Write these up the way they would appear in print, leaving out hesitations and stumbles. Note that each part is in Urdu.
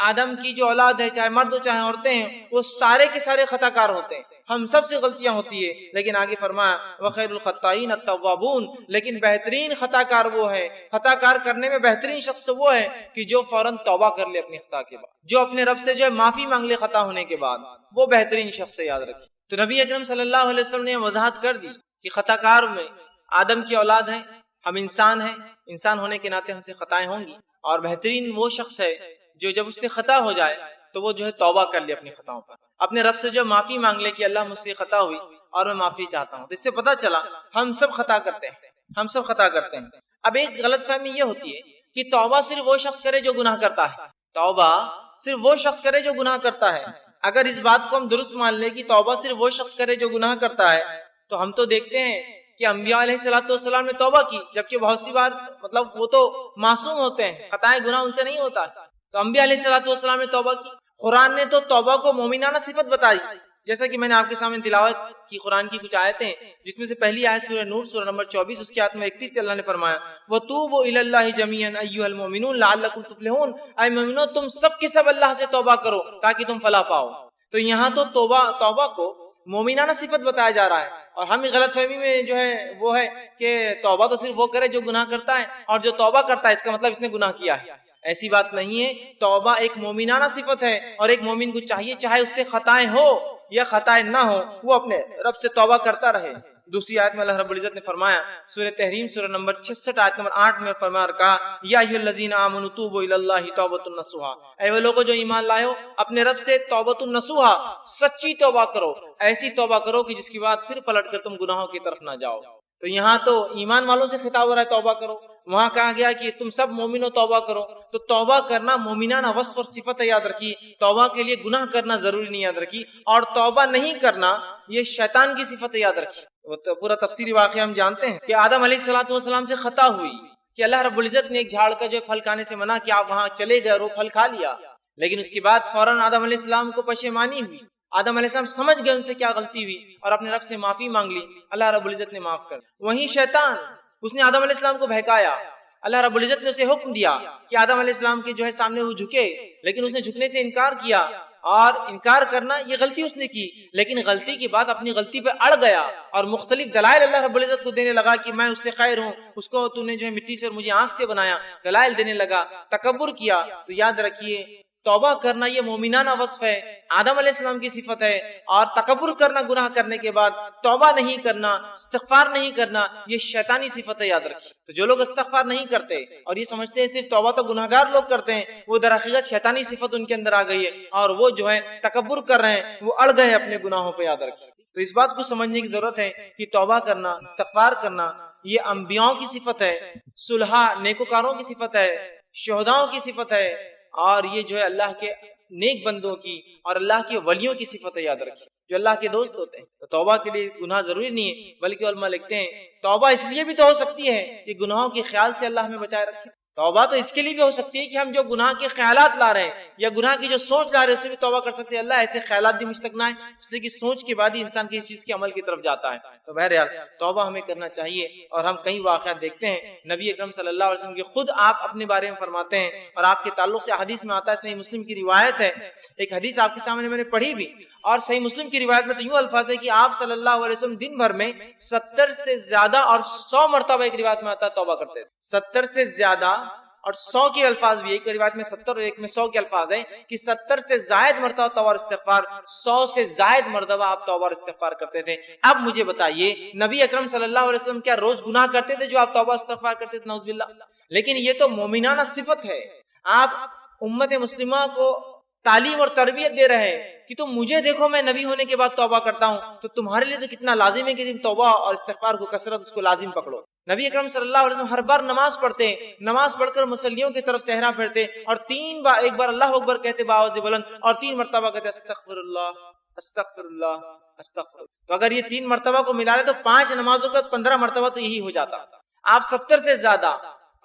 آدم کی جو اولاد ہے، چاہے مرد ہو چاہے عورتیں ہیں، وہ سارے کے سارے خطا کار ہوتے ہیں، ہم سب سے غلطیاں ہوتی ہے. لیکن آگے فرمایا وخیر الخطائین التوابون، لیکن بہترین خطا کار وہ ہے، خطا کار کرنے میں بہترین شخص تو وہ ہے کہ جو فوراً توبہ کر لے اپنی خطا کے بعد، جو اپنے رب سے جو ہے معافی مانگ لے خطا ہونے کے بعد، وہ بہترین شخص ہے، یاد رکھیے. تو نبی اکرم صلی اللہ علیہ وسلم نے وضاحت کر دی کہ خطا کار میں آدم کی اولاد ہے، ہم انسان ہیں، انسان ہونے کے ناطے ہم سے خطائیں ہوں گی، اور بہترین وہ شخص ہے جو جب اس سے خطا ہو جائے تو وہ جو ہے توبہ کر لے اپنی خطاؤں پر، اپنے رب سے جو معافی مانگ لے کہ اللہ مجھ سے خطا ہوئی اور میں معافی چاہتا ہوں. تو اس سے پتہ چلا ہم سب خطا کرتے ہیں، ہم سب خطا کرتے ہیں. اب ایک غلط فہمی یہ ہوتی ہے کہ توبہ صرف وہ شخص کرے جو گناہ کرتا ہے، توبہ صرف وہ شخص کرے جو گناہ کرتا ہے. اگر اس بات کو ہم درست مان لیں کہ توبہ صرف وہ شخص کرے جو گناہ کرتا ہے، تو ہم تو دیکھتے ہیں کہ انبیاء علیہ السلام نے توبہ کی، جبکہ بہت سی بار مطلب وہ تو معصوم ہوتے ہیں، خطائیں گناہ ان سے نہیں ہوتا، تو انبیاء علیہ السلام نے توبہ کی. قرآن نے تو توبہ کو مومنانہ صفت بتائی، جیسا کہ میں نے آپ کے سامنے تلاوت کی قرآن کی کچھ آیتیں، جس میں سے پہلی آیت سورہ نور سورہ نمبر 24 اس کی آیت میں 31 سے اللہ نے فرمایا وَتُوبُوا إِلَى اللَّهِ جَمِيعًا أَيُّهَا الْمُؤْمِنُونَ لَعَلَّكُمْ تُفْلِحُونَ، اے مومنو تم سب کے سب اللہ سے توبہ کرو تاکہ تم فلاح پاؤ. تو یہاں تو توبہ کو مومنانہ صفت بتایا جا رہا ہے، اور ہم غلط فہمی میں جو ہے وہ ہے کہ توبہ تو صرف وہ کرے جو گناہ کرتا ہے، اور جو توبہ کرتا ہے اس کا مطلب اس نے گناہ کیا ہے. ایسی بات نہیں ہے. توبہ ایک مومنانہ صفت ہے، اور ایک مومن کو چاہیے چاہے اس سے خطائیں ہو یا خطائیں نہ ہو وہ اپنے رب سے توبہ کرتا رہے. دوسری آیت میں اللہ رب العزت نے فرمایا سورہ تحریم سورہ نمبر 66 آیت نمبر 8 میں فرمایا کہا یا ایھا الذین آمنوا توبوا الی اللہ توبۃ نصوحا، اے وہ لوگوں جو ایمان لائے ہو اپنے رب سے توبۃ نصوحا سچی توبہ کرو، ایسی توبہ کرو کہ جس کے بعد پھر پلٹ کر تم گناہوں کی طرف نہ جاؤ. تو یہاں تو ایمان والوں سے خطاب ہو رہا ہے توبہ کرو، وہاں کہا گیا کہ تم سب مومنو توبہ کرو. تو توبہ کرنا مومنانہ وصف اور صفت ہے، یاد رکھیے. توبہ کے لیے گناہ کرنا ضروری نہیں، یاد رکھیے. اور توبہ نہیں کرنا یہ شیطان کی صفت ہے، یاد رکھیے. وہ تو پورا تفصیلی واقعہ ہم جانتے ہیں کہ آدم علیہ السلام سے خطا ہوئی کہ اللہ رب العزت نے ایک جھاڑ کا جو پھل کھانے سے منع کیا، آپ وہاں چلے گئے اور وہ پھل کھا لیا. لیکن اس کے بعد فوراً آدم علیہ السلام کو پشیمانی ہوئی، آدم علیہ السلام سمجھ گئے ان سے کیا غلطی ہوئی اور اپنے رب سے معافی مانگ لی، اللہ رب العزت نے معاف کر. وہیں شیطان اس نے آدم علیہ السلام کو بہکایا، اللہ رب العزت نے اسے حکم دیا کہ آدم علیہ السلام کے جو ہے سامنے وہ جھکے، لیکن اس نے جھکنے سے انکار کیا، اور انکار کرنا یہ غلطی اس نے کی، لیکن غلطی کے بعد اپنی غلطی پہ اڑ گیا اور مختلف دلائل اللہ رب العزت کو دینے لگا کہ میں اس سے خیر ہوں، اس کو تو نے جو ہے مٹی سے اور مجھے آنکھ سے بنایا، دلائل دینے لگا، تکبر کیا. تو یاد رکھیے توبہ کرنا یہ مومنانہ وصف ہے، آدم علیہ السلام کی صفت ہے. اور تکبر کرنا گناہ کرنے کے بعد توبہ نہیں کرنا، استغفار نہیں کرنا، یہ شیطانی صفت ہے، یاد رکھیے. تو جو لوگ استغفار نہیں کرتے اور یہ سمجھتے ہیں صرف توبہ تو گناہگار لوگ کرتے ہیں، وہ در حقیقت شیطانی صفت ان کے اندر آ گئی ہے، اور وہ جو ہے تکبر کر رہے ہیں، وہ اڑ گئے اپنے گناہوں پہ، یاد رکھیے. تو اس بات کو سمجھنے کی ضرورت ہے کہ توبہ کرنا، استغفار کرنا یہ انبیاؤں کی صفت ہے، صلحاء نیکوکاروں کی صفت ہے، شہداؤں کی صفت ہے، اور یہ جو ہے اللہ کے نیک بندوں کی اور اللہ کے ولیوں کی صفت ہے، یاد رکھیے، جو اللہ کے دوست ہوتے ہیں. تو توبہ کے لیے گناہ ضروری نہیں ہے، بلکہ علماء لکھتے ہیں توبہ اس لیے بھی تو ہو سکتی ہے کہ گناہوں کے خیال سے اللہ ہمیں بچائے رکھے. توبہ تو اس کے لیے بھی ہو سکتی ہے کہ ہم جو گناہ کے خیالات لا رہے ہیں یا گناہ کی جو سوچ لا رہے ہیں اس سے بھی توبہ کر سکتے ہیں. اللہ ایسے خیالات بھی مجھ تک نہ آئے، اس لیے کہ سوچ کے بعد ہی انسان کسی چیز کے عمل کی طرف جاتا ہے. تو بہرحال توبہ ہمیں کرنا چاہیے. اور ہم کئی واقعات دیکھتے ہیں نبی اکرم صلی اللہ علیہ وسلم کے خود آپ اپنے بارے میں فرماتے ہیں، اور آپ کے تعلق سے حدیث میں آتا ہے، صحیح مسلم کی روایت ہے. ایک حدیث آپ کے سامنے میں نے پڑھی بھی، اور صحیح مسلم کی روایت میں تو یوں الفاظ ہے کہ آپ صلی اللہ علیہ وسلم دن بھر میں 70 سے زیادہ اور 100 مرتبہ، ایک روایت میں آتا ہے، توبہ کرتے تھے. 70 سے زیادہ اور 100 کے الفاظ بھی، ایک روایت میں 70 اور ایک میں 100 کے الفاظ ہیں کہ 70 سے زائد مرتبہ توبہ اور استغفار، 100 سے زائد مرتبہ آپ توبہ اور استغفار کرتے تھے. اب مجھے بتائیے نبی اکرم صلی اللہ علیہ وسلم کیا روز گناہ کرتے تھے جو آپ توبہ استغفار کرتے تھے؟ نعوذ باللہ. لیکن یہ تو مومنانہ صفت ہے. آپ امت مسلمہ کو تعلیم اور تربیت دے رہے ہیں کہ تم مجھے دیکھو میں نبی ہونے کے بعد توبہ کرتا ہوں، تو تمہارے لیے تو کتنا لازم ہے کہ تم توبہ اور استغفار کو کثرت اس کو لازم پکڑو. نبی اکرم صلی اللہ علیہ وسلم ہر بار نماز پڑھتے ہیں، نماز پڑھ کر مصلیوں کی طرف صحرا پھیرتے اور 3 بار، ایک بار اللہ اکبر کہتے باوز بلند، اور 3 مرتبہ کہتے استغفر اللہ استغفر اللہ استغفر اللہ. تو اگر یہ 3 مرتبہ کو ملا لے تو 5 نمازوں کا 15 مرتبہ تو یہی ہو جاتا. آپ 70 سے زیادہ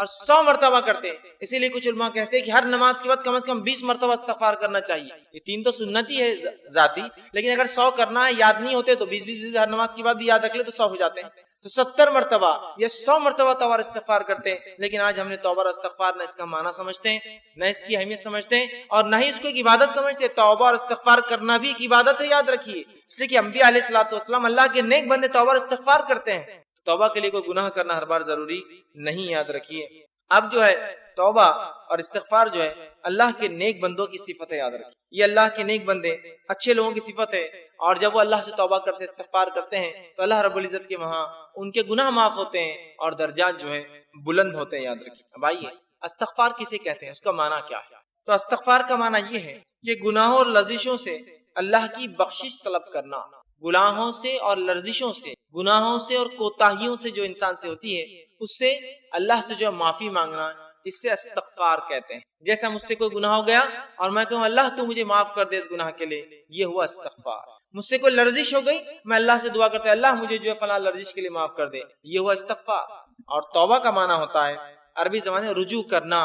اور 100 مرتبہ کرتے. اسی لیے کچھ علماء کہتے ہیں کہ ہر نماز کے بعد کم از کم 20 مرتبہ استغفار کرنا چاہیے. یہ 3 تو سنتی ہے ذاتی، لیکن اگر 100 کرنا ہے، یاد نہیں ہوتے تو 20 ہر نماز کے بعد بھی یاد رکھ لے تو 100 ہو جاتے ہیں. تو 70 مرتبہ یا 100 مرتبہ توبہ اور استغفار کرتے ہیں، لیکن آج ہم نے توبہ اور استغفار نہ اس کا معنی سمجھتے ہیں، نہ اس کی اہمیت سمجھتے ہیں، اور نہ ہی اس کو ایک عبادت سمجھتے ہیں۔ توبہ اور استغفار کرنا بھی ایک عبادت ہے، یاد رکھیے، اس لیے کہ انبیاء علیہ الصلوۃ والسلام اللہ کے نیک بندے توبہ اور استغفار کرتے ہیں۔ توبہ کے لیے کوئی گناہ کرنا ہر بار ضروری نہیں، یاد رکھیے۔ اب جو ہے توبہ اور استغفار جو ہے اللہ کے نیک بندوں کی صفت ہے، یاد رکھیے، یہ اللہ کے نیک بندے اچھے لوگوں کی صفت ہے، اور جب وہ اللہ سے توبہ کرتے ہیں، استغفار کرتے ہیں، تو اللہ رب العزت کے وہاں ان کے گناہ معاف ہوتے ہیں اور درجات جو ہے بلند ہوتے ہیں، یاد رکھیے۔ اب آئیے استغفار کسے کہتے ہیں، اس کا معنی کیا ہے؟ تو استغفار کا معنی یہ ہے کہ گناہوں اور لرزشوں سے اللہ کی بخشش طلب کرنا، گناہوں سے اور لرزشوں سے، گناہوں سے اور کوتاہیوں سے جو انسان سے ہوتی ہے، اس سے اللہ سے جو ہے معافی مانگنا، اس سے استغفار کہتے ہیں۔ جیسا مجھ سے کوئی گناہ ہو گیا اور میں کہوں اللہ تو مجھے معاف کر دے اس گناہ کے لیے، یہ ہوا استغفار۔ مجھ سے کوئی لرزش ہو گئی، میں اللہ سے دعا کرتا ہوں اللہ مجھے جو ہے فلاں لرزش کے لیے معاف کر دے، یہ ہوا استغفار۔ اور توبہ کا معنی ہوتا ہے عربی زبان میں رجوع کرنا،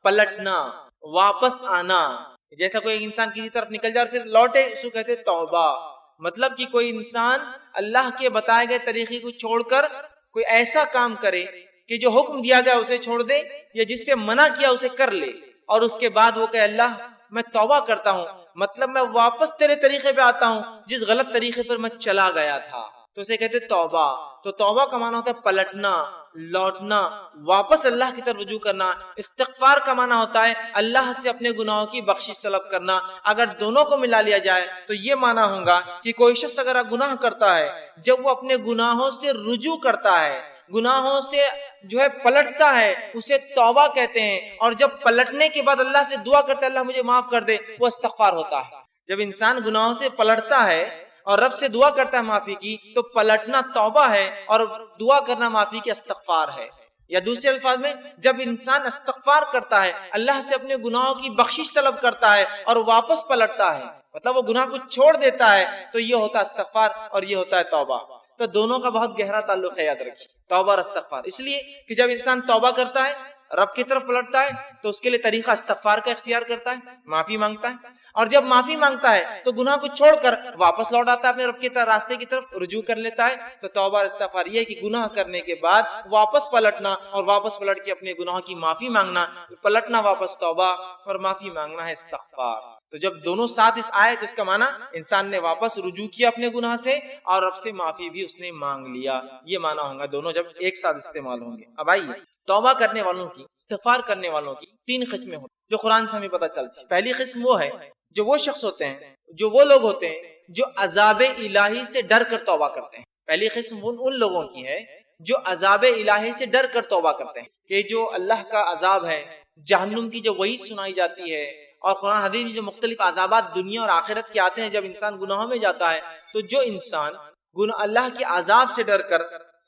پلٹنا، واپس آنا۔ جیسا کوئی انسان کسی طرف نکل جائے اور پھر لوٹے، اس کو کہتے توبہ۔ مطلب کہ کوئی انسان اللہ کے بتائے گئے طریقے کو چھوڑ کر کوئی ایسا کام کرے کہ جو حکم دیا گیا اسے چھوڑ دے، یا جس سے منع کیا اسے کر لے، اور اس کے بعد وہ کہے اللہ میں توبہ کرتا ہوں، مطلب میں واپس تیرے طریقے پہ آتا ہوں جس غلط طریقے پر میں چلا گیا تھا، تو اسے کہتے توبہ۔ تو توبہ کا معنی ہوتا ہے پلٹنا، لوٹنا، واپس اللہ کی طرف رجوع کرنا۔ استغفار کا معنی ہوتا ہے اللہ سے اپنے گناہوں کی بخشش طلب کرنا۔ اگر دونوں کو ملا لیا جائے تو یہ معنی ہوگا کہ کوئی شخص اگر گناہ کرتا ہے، جب وہ اپنے گناہوں سے رجوع کرتا ہے، گناہوں سے جو ہے پلٹتا ہے، اسے توبہ کہتے ہیں، اور جب پلٹنے کے بعد اللہ سے دعا کرتا ہے اللہ مجھے معاف کر دے، وہ استغفار ہوتا ہے۔ جب انسان گناہوں سے پلٹتا ہے اور رب سے دعا کرتا ہے معافی کی، تو پلٹنا توبہ ہے اور دعا کرنا معافی کی استغفار ہے۔ یا دوسرے الفاظ میں جب انسان استغفار کرتا ہے، اللہ سے اپنے گناہوں کی بخشش طلب کرتا ہے اور واپس پلٹتا ہے، مطلب وہ گناہ کو چھوڑ دیتا ہے، تو یہ ہوتا ہے استغفار اور یہ ہوتا ہے توبہ۔ تو دونوں کا بہت گہرا تعلق ہے، یاد رکھیے، توبہ اور استغفار۔ اس لیے کہ جب انسان توبہ کرتا ہے، رب کی طرف پلٹتا ہے، تو اس کے لیے طریقہ استغفار کا اختیار کرتا ہے، معافی مانگتا ہے، اور جب معافی مانگتا ہے تو گناہ کو چھوڑ کر واپس لوٹ آتا ہے اپنے رب کے راستے کی طرف، رجوع کر لیتا ہے۔ تو توبہ اور استغفار یہ ہے کہ گناہ کرنے کے بعد واپس پلٹنا، اور واپس پلٹ کے اپنے گناہوں کی معافی مانگنا، پلٹنا واپس توبہ اور معافی مانگنا ہے استغفار۔ تو جب دونوں ساتھ اس آئے تو اس کا معنی انسان نے واپس رجوع کیا اپنے گناہ سے، اور رب سے معافی بھی اس نے مانگ لیا، یہ معنی ہوگا دونوں جب ایک ساتھ استعمال ہوں گے۔ اب آئیے توبہ کرنے والوں کی، استغفار کرنے والوں کی 3 قسمیں ہوتی ہیں جو قرآن سے ہمیں پتہ چلتی ہے۔ پہلی قسم وہ ہے جو وہ شخص ہوتے ہیں، جو وہ لوگ ہوتے ہیں جو عذاب الہی سے ڈر کر توبہ کرتے ہیں۔ پہلی قسم ان لوگوں کی ہے جو عذاب الہی سے ڈر کر توبہ کرتے ہیں، کہ جو اللہ کا عذاب ہے، جہنم کی جو وعید سنائی جاتی ہے، اور قرآن حدیث میں جو مختلف عذابات دنیا اور آخرت کے آتے ہیں جب انسان گناہوں میں جاتا ہے، تو جو انسان اللہ کے عذاب سے ڈر کر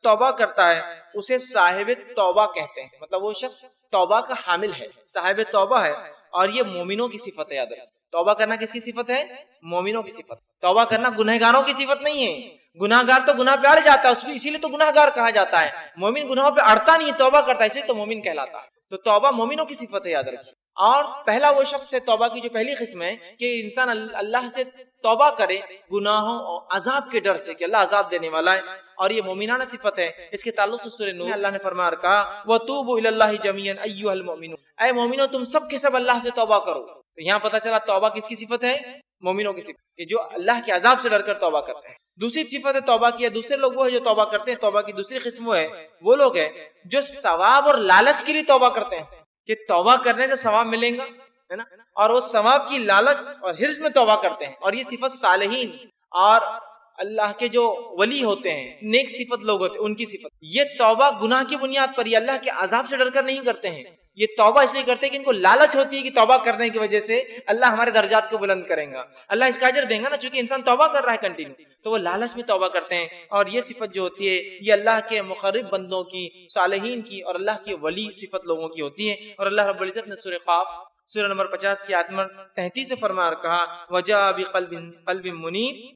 توبہ کرتا ہے اسے صاحب توبہ کہتے ہیں۔ مطلب وہ شخص توبہ کا حامل ہے، صاحب توبہ ہے، اور یہ مومنوں کی صفت ہے۔ یاد رکھیں، توبہ کرنا کس کی صفت ہے؟ مومنوں کی صفت۔ توبہ کرنا گنہگاروں کی صفت نہیں ہے۔ گناہگار تو گناہ پہ اڑ جاتا ہے، اس کو اسی لیے تو گناہگار کہا جاتا ہے۔ مومن گناہوں پہ اڑتا نہیں، توبہ کرتا ہے، اس لیے تو مومن کہلاتا ہے۔ تو توبہ مومنوں کی صفت ہے، یاد رکھیے۔ اور پہلا وہ شخص ہے توبہ کی جو پہلی قسم ہے کہ انسان اللہ سے توبہ کرے گناہوں اور عذاب کے ڈر سے کہ اللہ عذاب دینے والا ہے، اور یہ مومنانہ صفت ہے۔ اس کے تعلق سے سورہ نور اللہ نے فرمایا اور کہا وَتُوبُوا إِلَى اللَّهِ جَمِيعًا أَيُّهَا الْمُؤْمِنُونَ، اے مومنوں تم سب کے سب اللہ سے توبہ کرو۔ تو یہاں پتہ چلا توبہ کس کی صفت ہے؟ مومنوں کی صفت، کہ جو اللہ کے عذاب سے ڈر کر توبہ کرتے ہیں۔ دوسری صفت ہے توبہ کی، دوسرے لوگ وہ ہے جو توبہ کرتے ہیں۔ توبہ کی دوسری قسم وہ ہے وہ لوگ ہیں جو ثواب اور لالچ کے لیے توبہ کرتے ہیں، کہ توبہ کرنے سے ثواب ملیں گا، ہے نا، اور وہ ثواب کی لالچ اور حرص میں توبہ کرتے ہیں۔ اور یہ صفت صالحین اور اللہ کے جو ولی ہوتے ہیں، نیک صفت لوگ ہوتے ہیں، ان کی صفت۔ یہ توبہ گناہ کی بنیاد پر، یہ اللہ کے عذاب سے ڈر کر نہیں کرتے ہیں، یہ توبہ اس لیے کرتے ہیں کہ ان کو لالچ ہوتی ہے کہ توبہ کرنے کی وجہ سے اللہ ہمارے درجات کو بلند کریں گا، اللہ اس کا اجر دیں گا نا، چونکہ انسان توبہ کر رہا ہے کنٹینیو، تو وہ لالچ میں توبہ کرتے ہیں۔ اور یہ صفت جو ہوتی ہے یہ اللہ کے مقرب بندوں کی، صالحین کی اور اللہ کے ولی صفت لوگوں کی ہوتی ہے۔ اور اللہ رب العزت نے سورہ قاف سورہ نمبر 50 کی آیت نمبر 33 سے فرمایا اور کہا وَجَاءَ بِقَلْبٍ مُنِيبٍ،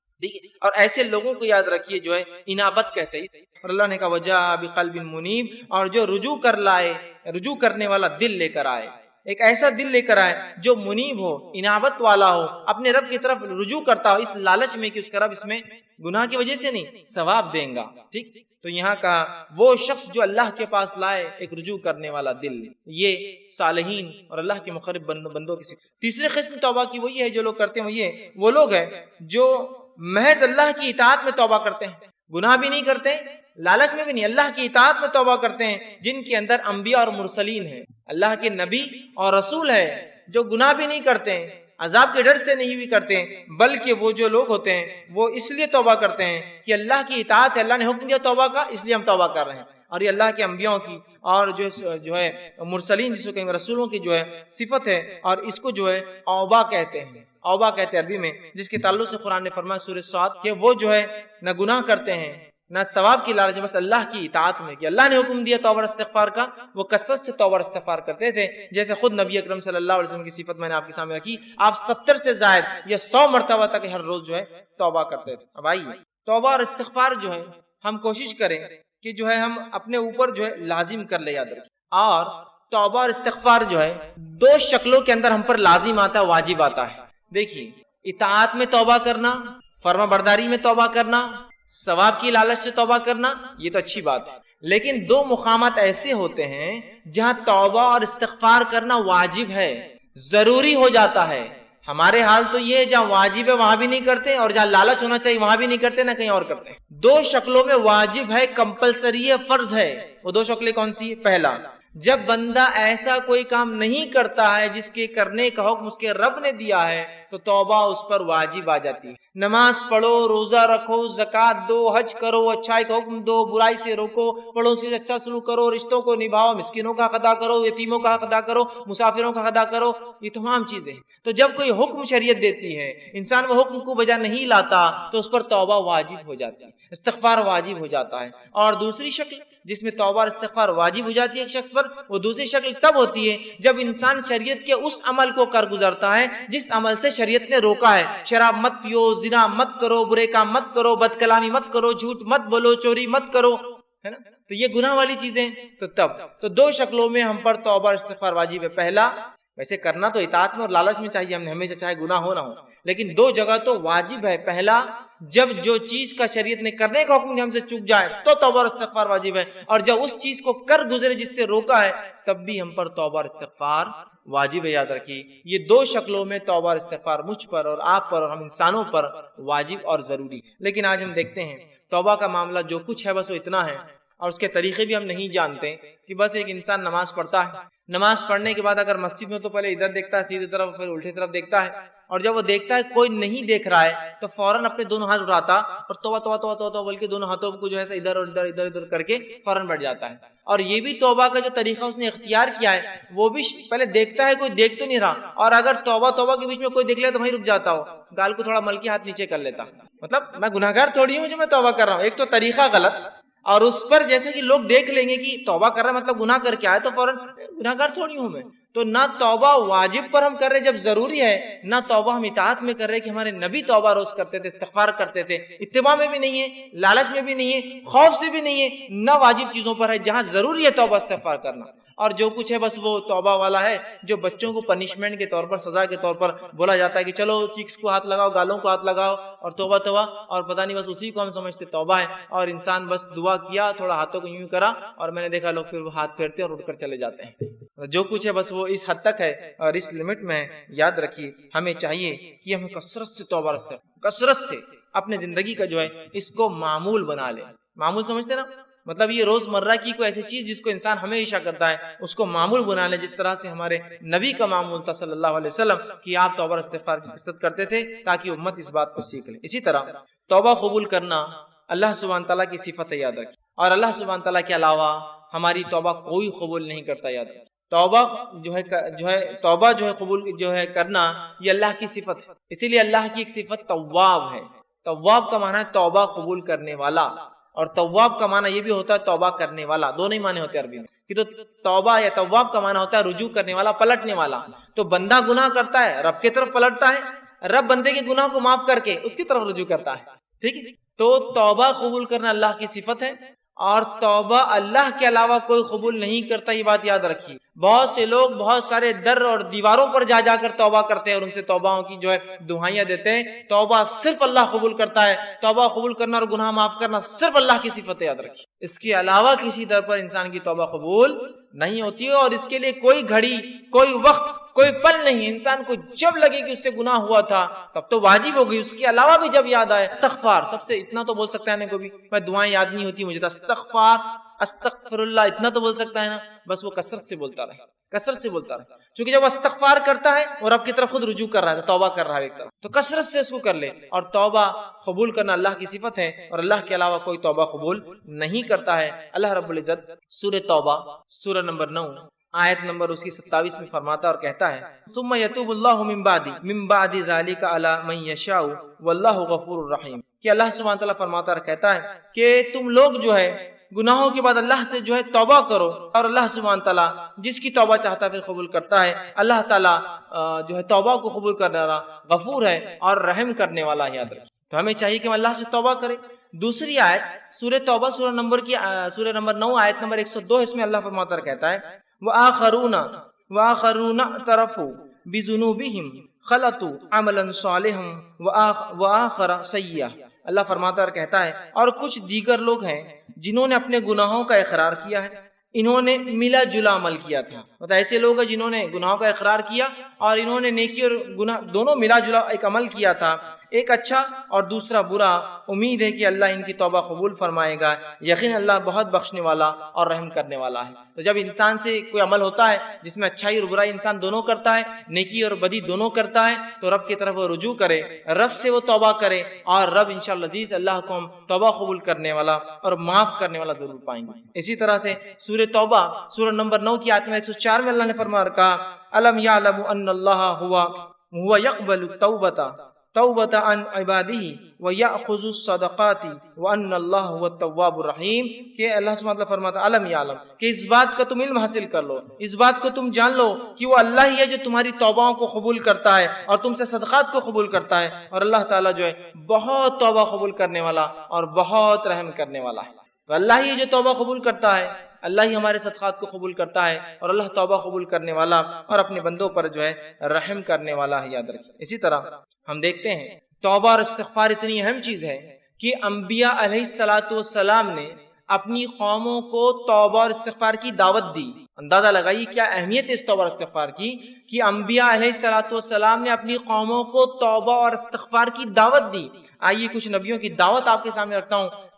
اور ایسے لوگوں کو یاد رکھیے جو ہے انابت کہتے ہیں۔ اور اللہ نے کہا وَجَاءَ بِقَلْبٍ مُنِيبٍ، اور جو رجوع کر لائے، رجوع کرنے والا دل لے کر آئے۔ ایک ایسا دل لے کر آئے جو منیب ہو، انابت والا ہو، اپنے رب کی طرف رجوع کرتا ہو، اس لالچ میں کہ اس کا رب اس میں گناہ کی وجہ سے نہیں ثواب دیں گا. ٹھیک، تو یہاں کا وہ شخص جو اللہ کے پاس لائے ایک رجوع کرنے والا دل، یہ صالحین اور اللہ کے مقرب بندوں کی صفت. تیسری قسم توبہ کی وہ یہ ہے جو لوگ کرتے ہیں، وہ لوگ ہیں جو محض اللہ کی اطاعت میں توبہ کرتے ہیں، گناہ بھی نہیں کرتے، لالچ میں بھی نہیں، اللہ کی اطاعت میں توبہ کرتے ہیں، جن کے اندر انبیاء اور مرسلین ہیں، اللہ کے نبی اور رسول ہے، جو گناہ بھی نہیں کرتے ہیں، عذاب کے ڈر سے نہیں بھی کرتے ہیں، بلکہ وہ جو لوگ ہوتے ہیں وہ اس لیے توبہ کرتے ہیں کہ اللہ کی اطاعت ہے، اللہ نے حکم دیا توبہ کا، اس لیے ہم توبہ کر رہے ہیں. اور یہ اللہ کے انبیاء کی اور جو ہے مرسلین جس کو کہیں رسولوں کی جو ہے صفت ہے، اور اس کو جو ہے اوبا کہتے ہیں. اوبا کہتے ہیں عربی میں، جس کے تعلق سے قرآن نے فرمایا سورہ صاد کہ وہ جو ہے نہ گناہ کرتے ہیں نہ ثواب کی لالچ، بس اللہ کی اطاعت میں کہ اللہ نے حکم دیا توبہ استغفار کا، وہ کثرت سے توبہ استغفار کرتے تھے. جیسے خود نبی اکرم صلی اللہ علیہ وسلم کی صفت میں نے آپ کے سامنے رکھی، آپ 70 سے زائد یا 100 مرتبہ تک ہر روز جو ہے توبہ کرتے تھے. اب آئیے توبہ اور استغفار جو ہے ہم کوشش کریں کہ جو ہے ہم اپنے اوپر جو ہے لازم کر لے، یاد رکھیں. اور توبہ اور استغفار جو ہے 2 شکلوں کے اندر ہم پر لازم آتا ہے، واجب آتا ہے. دیکھیے، اطاعت میں توبہ کرنا، فرما برداری میں توبہ کرنا، ثواب کی لالچ سے توبہ کرنا، یہ تو اچھی بات ہے. لیکن 2 مقامات ایسے ہوتے ہیں جہاں توبہ اور استغفار کرنا واجب ہے، ضروری ہو جاتا ہے. ہمارے حال تو یہ ہے جہاں واجب ہے وہاں بھی نہیں کرتے، اور جہاں لالچ ہونا چاہیے وہاں بھی نہیں کرتے، نہ کہیں اور کرتے ہیں. 2 شکلوں میں واجب ہے، کمپلسری ہے، فرض ہے. وہ 2 شکلیں کون سی؟ پہلا، جب بندہ ایسا کوئی کام نہیں کرتا ہے جس کے کرنے کا حکم اس کے رب نے دیا ہے تو توبہ اس پر واجب آ جاتی ہے. نماز پڑھو، روزہ رکھو، زکوٰۃ دو، حج کرو، اچھائی کا حکم دو، برائی سے روکو، پڑوسی سے اچھا سلوک کرو، رشتوں کو نبھاؤ، مسکینوں کا حق ادا کرو، یتیموں کا حق ادا کرو، مسافروں کا حق ادا کرو، یہ تمام چیزیں. تو جب کوئی حکم شریعت دیتی ہے، انسان وہ حکم کو بجا نہیں لاتا تو اس پر توبہ واجب ہو جاتی ہے، استغفار واجب ہو جاتا ہے. اور دوسری شکل جس میں توبہ اور استغفار واجب ہو جاتی ہے ایک شخص پر، وہ دوسری شکل تب ہوتی ہے جب انسان شریعت کے اس عمل کو کر گزرتا ہے جس عمل سے شریعت نے روکا ہے. شراب مت پیو، زنا مت کرو، برے کام مت کرو، بد کلامی مت کرو، جھوٹ مت بولو، چوری مت کرو، ہے نا، تو یہ گناہ والی چیزیں. تو تب تو 2 شکلوں میں ہم پر توبہ اور استغفار واجب ہے. پہلا، ویسے کرنا تو اطاعت میں اور لالچ میں چاہیے ہم نے ہمیشہ، چاہے گناہ ہو نہ ہو، لیکن 2 جگہ تو واجب ہے. پہلا، جب جو چیز کا شریعت نے کرنے کا حکم ہم سے چک جائے تو توبہ اور استغفار واجب ہے، اور جب اس چیز کو کر گزرے جس سے روکا ہے تب بھی ہم پر توبہ اور استغفار واجب ہے. یاد رکھیے، یہ 2 شکلوں میں توبہ اور استغفار مجھ پر اور آپ پر اور ہم انسانوں پر واجب اور ضروری. لیکن آج ہم دیکھتے ہیں توبہ کا معاملہ جو کچھ ہے بس وہ اتنا ہے، اور اس کے طریقے بھی ہم نہیں جانتے کہ بس ایک انسان نماز پڑھتا ہے، نماز پڑھنے کے بعد اگر مسجد میں تو پہلے ادھر دیکھتا ہے سیدھی طرف، پھر الٹی طرف دیکھتا ہے، اور جب وہ دیکھتا ہے کوئی نہیں دیکھ رہا ہے تو فوراً اپنے دونوں ہاتھ اٹھاتا اور توبہ توبہ توبہ توبہ بول کے دونوں ہاتھوں کو جو ہے ادھر اور ادھر ادھر ادھر کر کے فوراً بیٹھ جاتا ہے. اور یہ بھی توبہ کا جو طریقہ اس نے اختیار کیا ہے وہ بھی پہلے دیکھتا ہے کوئی دیکھ تو نہیں رہا، اور اگر توبہ توبہ کے بیچ میں کوئی دیکھ لے تو وہیں رک جاتا ہو، گال کو تھوڑا مل کے ہاتھ نیچے کر لیتا. مطلب میں گناہگار تھوڑی ہوں جو میں توبہ کر رہا ہوں. ایک تو طریقہ غلط، اور اس پر جیسے کہ لوگ دیکھ لیں گے کہ توبہ کر رہا ہے مطلب گناہ کر کے آئے تو فوراً گناہگار تھوڑی ہوں میں. تو نہ توبہ واجب پر ہم کر رہے جب ضروری ہے، نہ توبہ ہم اطاعت میں کر رہے کہ ہمارے نبی توبہ روز کرتے تھے، استغفار کرتے تھے. اتباع میں بھی نہیں ہے، لالچ میں بھی نہیں ہے، خوف سے بھی نہیں ہے، نہ واجب چیزوں پر ہے جہاں ضروری ہے توبہ استغفار کرنا. اور جو کچھ ہے بس وہ توبہ والا ہے جو بچوں کو پنشمنٹ کے طور پر، سزا کے طور پر بولا جاتا ہے کہ چلو چیکس کو ہاتھ لگاؤ، گالوں کو ہاتھ لگاؤ اور توبہ توبہ، اور پتہ نہیں بس اسی کو ہم سمجھتے توبہ ہے. اور انسان بس دعا کیا، تھوڑا ہاتھوں کو یوں کرا، اور میں نے دیکھا لوگ پھر وہ ہاتھ پھیرتے اور اٹھ کر چلے جاتے ہیں. جو کچھ ہے بس وہ اس حد تک ہے اور اس لمٹ میں. یاد رکھیے ہمیں چاہیے کہ ہم کثرت سے توبہ استغفار، کثرت سے اپنے زندگی کا جو ہے اس کو معمول بنا لیں. معمول سمجھتے نا، مطلب یہ روز مرہ کی کوئی ایسی چیز جس کو انسان ہمیشہ کرتا ہے اس کو معمول بنا لے، جس طرح سے ہمارے نبی کا معمول تھا صلی اللہ علیہ وسلم کہ آپ توبہ استغفار کی کثرت کرتے تھے تاکہ امت اس بات کو سیکھ لے. اسی طرح توبہ قبول کرنا اللہ سبحانہ تعالیٰ کی صفت ہے، یاد رکھیں. اور اللہ سبحانہ تعالیٰ کے علاوہ ہماری توبہ کوئی قبول نہیں کرتا. یاد رکھیں توبہ توبہ جو ہے قبول جو ہے کرنا یہ اللہ کی صفت ہے. اسی لیے اللہ کی ایک صفت تواب ہے. تواب کا معنی ہے توبہ قبول کرنے والا، اور تواب کا معنی یہ بھی ہوتا ہے توبہ کرنے والا. دونوں ہی معنی ہوتے ہیں عربی میں کہ تو توبہ یا تواب کا معنی ہوتا ہے رجوع کرنے والا، پلٹنے والا. تو بندہ گناہ کرتا ہے، رب کی طرف پلٹتا ہے، رب بندے کے گناہ کو معاف کر کے اس کی طرف رجوع کرتا ہے. ٹھیک ہے، تو توبہ قبول کرنا اللہ کی صفت ہے. اور توبہ اللہ کے علاوہ کوئی قبول نہیں کرتا، یہ بات یاد رکھیے۔ بہت سے لوگ بہت سارے در اور دیواروں پر جا جا کر توبہ کرتے ہیں اور ان سے توبہ کی جو ہے دعائیاں دیتے ہیں۔ توبہ صرف اللہ قبول کرتا ہے، توبہ قبول کرنا اور گناہ معاف کرنا صرف اللہ کی صفت ہے، یاد رکھیے۔ اس کے علاوہ کسی در پر انسان کی توبہ قبول نہیں ہوتی ہے، اور اس کے لیے کوئی گھڑی، کوئی وقت، کوئی پل نہیں۔ انسان کو جب لگے کہ اس سے گناہ ہوا تھا تب تو واجب ہو گئی، اس کے علاوہ بھی جب یاد آئے استغفار، سب سے اتنا تو بول سکتا ہے نا کوئی بھی، میں دعائیں یاد نہیں ہوتی مجھے، استغفار، استغفر اللہ، اتنا تو بول سکتا ہے نا، بس وہ کثرت سے بولتا رہے، کثرت سے بولتا رہے، کیونکہ جب استغفار کرتا ہے اور رب کی طرف خود رجوع کر رہا ہے، توبہ کر رہا ہے ایک طرف، تو کثرت سے اس کو کر لے۔ اور توبہ قبول کرنا اللہ کی صفت ہے، اور اللہ کے علاوہ کوئی توبہ قبول نہیں کرتا ہے۔ اللہ رب العزت سورہ توبہ سورہ نمبر 9 آیت نمبر اس کی 27 میں فرماتا اور کہتا ہے ثم یتوب اللہ من بعد ذلک علی من یشاء واللہ غفور الرحیم، کہ اللہ سبحانہ تعالیٰ فرماتا اور کہتا ہے کہ تم لوگ جو ہے گناہوں کے بعد اللہ سے جو ہے توبہ کرو، اور اللہ سبحانہ تعالیٰ جس کی توبہ چاہتا ہے پھر قبول کرتا ہے۔ اللہ تعالیٰ جو ہے توبہ کو قبول کرنے والا غفور ہے اور رحم کرنے والا ہے، یاد رکھیں۔ تو ہمیں چاہیے کہ ہم اللہ سے توبہ کریں۔ دوسری آیت سورہ توبہ سورہ نمبر 9 آیت نمبر 102، اس میں اللہ فرماتا اور کہتا ہے وآخرون اعترفوا بذنوبہم خلطوا عملا صالحا وآخر سیئا، اللہ فرماتا اور کہتا ہے اور کچھ دیگر لوگ ہیں جنہوں نے اپنے گناہوں کا اقرار کیا ہے، انہوں نے ملا جلا عمل کیا تھا۔ مطلب ایسے لوگ ہیں جنہوں نے گناہوں کا اقرار کیا اور انہوں نے نیکی اور گناہ دونوں ملا جلا ایک عمل کیا تھا، ایک اچھا اور دوسرا برا۔ امید ہے کہ اللہ ان کی توبہ قبول فرمائے گا، یقین اللہ بہت بخشنے والا اور رحم کرنے والا ہے۔ تو جب انسان سے کوئی عمل ہوتا ہے جس میں اچھائی اور برائی انسان دونوں کرتا ہے، نیکی اور بدی دونوں کرتا ہے، تو رب کی طرف وہ رجوع کرے، رب سے وہ توبہ کرے، اور رب انشاءاللہ عزیز اللہ کو ہم توبہ قبول کرنے والا اور معاف کرنے والا ضرور پائیں گے۔ اسی طرح سے سورہ توبہ سورہ نمبر 9 کی آیت میں 104 میں اللہ نے فرمایا اور کہا الم یعلم ان اللہ هو يقبل توبۃ عن عباده ويأخذ الصدقات وان اللہ هو التواب الرحیم، کہ اللہ سبحانہ وتعالی فرماتا علم یعلم، کہ اس بات کا تم علم حاصل کر لو، اس بات کو تم جان لو کہ وہ اللہ ہی ہے جو تمہاری توباؤں کو قبول کرتا ہے اور تم سے صدقات کو قبول کرتا ہے، اور اللہ تعالیٰ جو ہے بہت توبہ قبول کرنے والا اور بہت رحم کرنے والا ہے۔ تو اللہ ہی جو توبہ قبول کرتا ہے، اللہ ہی ہمارے صدقات کو قبول کرتا ہے، اور اللہ توبہ قبول کرنے والا اور اپنے بندوں پر جو ہے رحم کرنے والا ہے، یاد رکھیں۔ اسی طرح ہم دیکھتے ہیں توبہ اور استغفار اتنی اہم چیز ہے کہ انبیاء علیہ السلام نے اپنی قوموں کو توبہ اور استغفار کی دعوت دی۔ اندازہ لگائیے کیا اہمیت ہے اس توبہ اور استغفار کی، کہ انبیاء علیہ السلام نے اپنی قوموں کو توبہ اور استغفار کی دعوت دی۔ آئیے کچھ نبیوں کی دعوت آپ کے سامنے رکھتا ہوں۔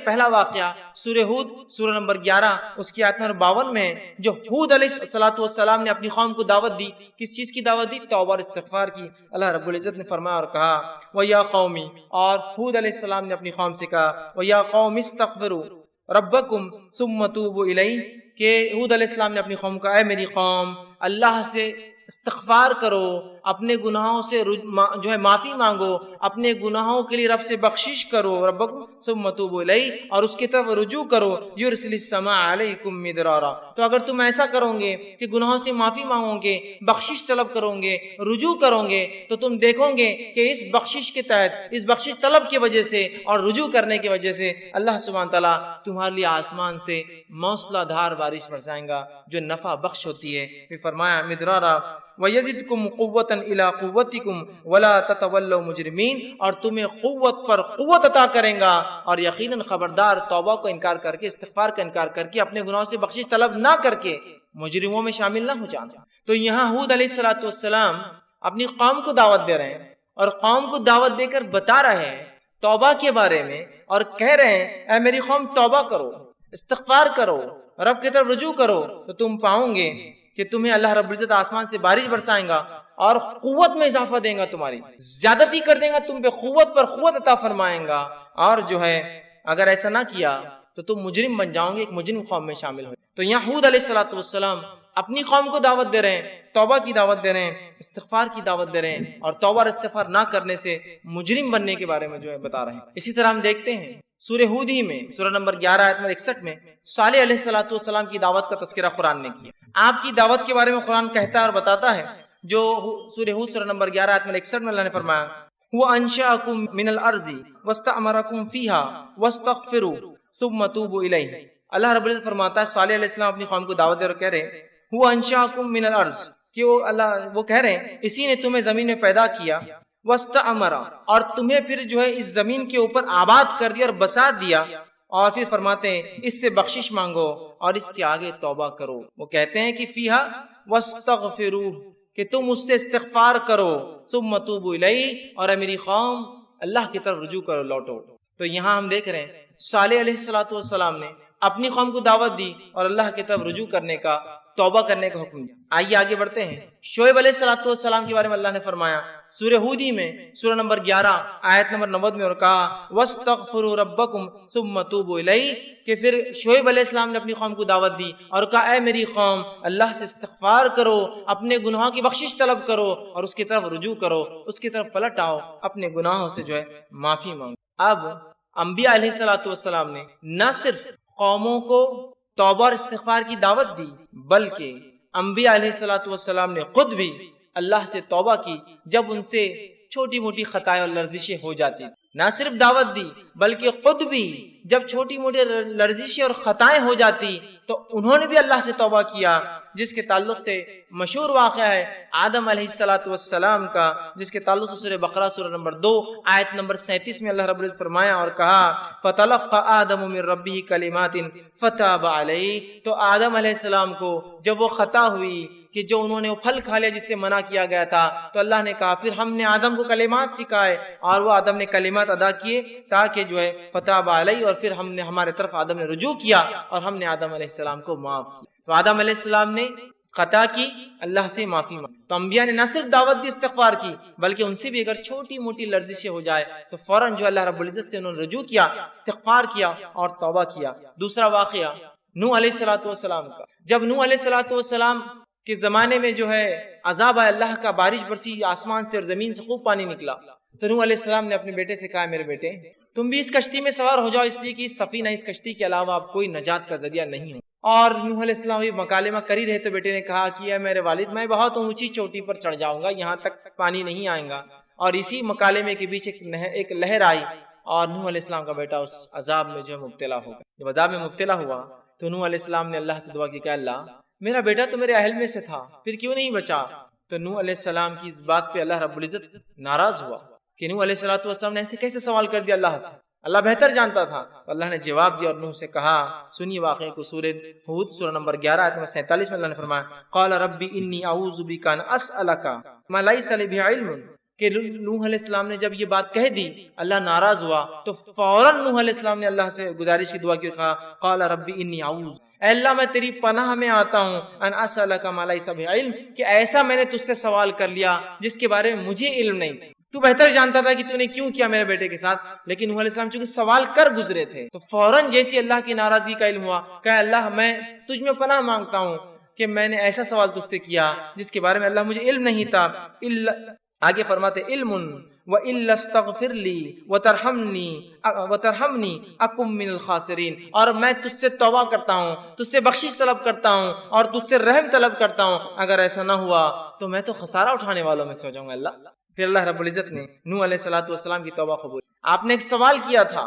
پہلا واقعہ سورہ ہود سورہ نمبر 11 اس کی آیت نمبر 52 میں، جو ہود علیہ السلام نے اپنی قوم کو دعوت دی، کس چیز کی دعوت دی؟ توبہ اور استغفار کی۔ اللہ رب العزت نے فرمایا اور کہا وَيَا قَوْمِ، اور ہود علیہ السلام نے اپنی قوم سے کہا وَيَا قَوْمِ اسْتَغْفِرُوا رَبَّكُمْ ثُمَّ تُوبُوا إِلَيْهِ، کہ ہود علیہ السلام نے اپنی قوم کا اے میری قوم اللہ سے استغفار کرو، اپنے گناہوں سے جو ہے معافی مانگو، اپنے گناہوں کے لیے رب سے بخشش کرو، ربکم ثم توبوا الیہ، اور اس کی طرف رجوع کرو، یرسل السماء علیکم مدرارا۔ تو اگر تم ایسا کرو گے کہ گناہوں سے معافی مانگو گے، بخشش طلب کرو گے، رجوع کرو گے، تو تم دیکھو گے کہ اس بخشش کے تحت، اس بخشش طلب کی وجہ سے اور رجوع کرنے کی وجہ سے اللہ سبحانہ تعالیٰ تمہارے لیے آسمان سے موسلا دھار بارش برسائیں گا جو نفع بخش ہوتی ہے۔ پھر فرمایا مدرارا وَيَزِدْكُمْ قُوَّةً إِلَىٰ قُوَّتِكُمْ وَلَا تَتَوَلَّوْا مُجْرِمِينَ، اور تمہیں قوت پر قوت عطا کریں گا، اور یقیناً خبردار توبہ کو انکار کر کے، استغفار کا انکار کر کے، اپنے گناہوں سے بخشش طلب نہ کر کے مجرموں میں شامل نہ ہو جانا۔ تو یہاں ہود علیہ السلام اپنی قوم کو دعوت دے رہے ہیں، اور قوم کو دعوت دے کر بتا رہے ہیں توبہ کے بارے میں، اور کہہ رہے ہیں اے میری قوم توبہ کرو، استغفار کرو، رب کی طرف رجوع کرو، تو تم پاؤں گے کہ تمہیں اللہ رب العزت آسمان سے بارش برسائیں گا اور قوت میں اضافہ دیں گا، تمہاری زیادتی کر دیں گا، تم پہ قوت پر قوت عطا فرمائیں گا، اور جو ہے اگر ایسا نہ کیا تو تم مجرم بن جاؤ گے، ایک مجرم قوم میں شامل ہو۔ تو یہاں ہود علیہ السلام اپنی قوم کو دعوت دے رہے ہیں، توبہ کی دعوت دے رہے ہیں، استغفار کی دعوت دے رہے ہیں، اور توبہ اور استغفار نہ کرنے سے مجرم بننے کے بارے میں جو ہے بتا رہے ہیں۔ اسی طرح ہم دیکھتے ہیں سورہ ہود ہی میں سورہ نمبر 11 آیت نمبر 61 میں صالح علیہ السلام کی دعوت کا تذکرہ قرآن نے کیا۔ آپ کی دعوت کے بارے میں قرآن کہتا ہے اور بتاتا ہے، جو سورہ ہود سورہ نمبر 11 آیت نمبر 61 میں اللہ نے فرمایا وَأَنشَأَكُم مِّنَ الْأَرْضِ وَاسْتَعْمَرَكُم فِيهَا وَاسْتَغْفِرُوا ثم توبوا الیہ۔ اللہ رب العزت فرماتا ہے صالح علیہ السلام اپنی قوم کو دعوت دے اور کہہ رہے ہیں هو انشاکم من الارض، کہ وہ کہہ رہے ہیں اسی نے تمہیں زمین میں پیدا کیا، واستعمر، اور تمہیں پھر جو ہے اس زمین کے اوپر آباد کر دیا اور بسا دیا، اور پھر فرماتے ہیں اس سے بخشش مانگو اور اس کے آگے توبہ کرو۔ وہ کہتے ہیں کہ فیہا واستغفروہ، کہ تم اس سے استغفار کرو، ثم توبوا الیہ، اور اے میری قوم اللہ کی طرف رجوع کرو، لوٹو۔ تو یہاں ہم دیکھ رہے ہیں صالح علیہ السلام نے اپنی قوم کو دعوت دی اور اللہ کی طرف رجوع کرنے کا، توبہ کرنے کا حکم دیا۔ آئیے آگے بڑھتے ہیں۔ شعیب علیہ السلام کے بارے میں اللہ نے فرمایا سورہ ہودی میں سورہ نمبر 11 آیت نمبر 90 میں، اور کہا وَاسْتَغْفِرُوا رَبَّكُمْ ثُمَّ تُوبُوا إِلَيْهِ، کہ پھر شعیب علیہ السلام نے اپنی قوم کو دعوت دی اور کہا اے میری قوم اللہ سے استغفار کرو، اپنے گناہوں کی بخشش طلب کرو اور اس کی طرف رجوع کرو، اس کی طرف پلٹ آؤ، اپنے گناہوں سے جو ہے معافی مانگو۔ اب انبیاء علیہ السلام نے نہ صرف قوموں کو توبہ اور استغفار کی دعوت دی، بلکہ انبیاء علیہ السلام نے خود بھی اللہ سے توبہ کی جب ان سے چھوٹی موٹی خطائیں اور لرزشیں ہو جاتی۔ نہ صرف دعوت دی بلکہ خود بھی جب چھوٹی موٹی لرزشیں اور خطائیں ہو جاتی تو انہوں نے بھی اللہ سے توبہ کیا، جس کے تعلق سے مشہور واقعہ ہے آدم علیہ السلام کا، جس کے تعلق سے سورہ بقرہ سورہ نمبر 2 آیت نمبر 37 میں اللہ رب العزت فرمایا اور کہا فَتَلَقَّى آدَمُ مِن رَبِّهِ كَلِمَاتٍ فَتَابَ عَلَيْهِ، تو آدم علیہ السلام کو جب وہ خطا ہوئی کہ جو انہوں نے وہ پھل کھا لیا جس سے منع کیا گیا تھا، تو اللہ نے کہا پھر ہم نے آدم کو کلمات سکھائے اور وہ آدم نے کلمات ادا کیے تاکہ جو ہے فتاب علیہ، اور پھر ہم نے ہمارے طرف آدم نے رجوع کیا اور ہم نے آدم علیہ السلام کو معاف کیا۔ تو آدم علیہ السلام نے خطا کی، اللہ سے معافی مانگی۔ تو انبیاء نے نہ صرف دعوت دی استغفار کی بلکہ ان سے بھی اگر چھوٹی موٹی لرزشیں ہو جائے تو فوراً جو اللہ رب العزت سے انہوں نے رجوع کیا، استغفار کیا اور توبہ کیا۔ دوسرا واقعہ نوح علیہ السلام کا، جب نوح علیہ السلام کے زمانے میں جو ہے عذاب ہے اللہ کا، بارش برسی آسمان سے اور زمین سے خوب پانی نکلا، تو نوح علیہ السلام نے اپنے بیٹے سے کہا میرے بیٹے تم بھی اس کشتی میں سوار ہو جاؤ، اس لیے کہ اس سفینہ اس کشتی کے علاوہ اب کوئی نجات کا ذریعہ نہیں ہو۔ اور نوح علیہ السلام بھی مکالمہ کر ہی رہے تو بیٹے نے کہا کہ اے میرے والد میں بہت اونچی چوٹی پر چڑھ جاؤں گا، یہاں تک پانی نہیں آئے گا۔ اور اسی مکالمے کے بیچ ایک لہر آئی اور نوح علیہ السلام کا بیٹا اس عذاب میں جو ہے مبتلا ہو گیا۔ جب عذاب میں مبتلا ہوا تو نوح علیہ السلام نے اللہ سے دعا کی کہ اللہ میرا بیٹا تو میرے اہل میں سے تھا، پھر کیوں نہیں بچا؟ تو نوح علیہ السلام کی اس بات پہ اللہ رب العزت ناراض ہوا کہ نوح علیہ السلام نے ایسے کیسے سوال کر دیا اللہ سے، اللہ بہتر جانتا تھا۔ تو اللہ نے جواب دیا اور نوح سے کہا، سنیے واقعے کو، سورہ ہود سورہ نمبر 11 آیت نمبر 47 میں اللہ نے فرمایا قال ربی انی اعوذ بک ان اسألک ما لیس لی بہ علم، کہ نوح علیہ السلام نے جب یہ بات کہہ دی اللہ ناراض ہوا تو فوراً نوح علیہ السلام نے اللہ سے گزارش کی دعا کی، کہا قال ربی انی اعوذ، اے اللہ میں تیری پناہ میں آتا ہوں، ان اسألک ما لیس بہ علم، کہ ایسا میں نے تجھ سے سوال کر لیا جس کے بارے میں مجھے علم نہیں تھا، تو بہتر جانتا تھا کہ تو نے کیوں کیا میرے بیٹے کے ساتھ، لیکن نوح علیہ السلام چونکہ سوال کر گزرے تھے تو فوراً جیسی اللہ کی ناراضگی کا علم ہوا کہ اللہ میں تجھ میں پناہ مانگتا ہوں کہ میں نے ایسا سوال تجھ سے کیا جس کے بارے میں اللہ مجھے علم نہیں تھا۔ آگے فرماتے علم وَإِلَّا اسْتَغْفِرْ لِي وَتَرْحَمْنِي أَكُن مِّنَ الْخَاسِرِينَ، اور میں تجھ سے توبہ کرتا ہوں، تجھ سے بخشش طلب کرتا ہوں اور تجھ سے رحم طلب کرتا ہوں، اگر ایسا نہ ہوا تو میں تو خسارہ اٹھانے والوں میں سے ہو جاؤں گا اللہ۔ پھر اللہ رب العزت نے نوح علیہ السلام کی توبہ قبول۔ آپ نے ایک سوال کیا تھا،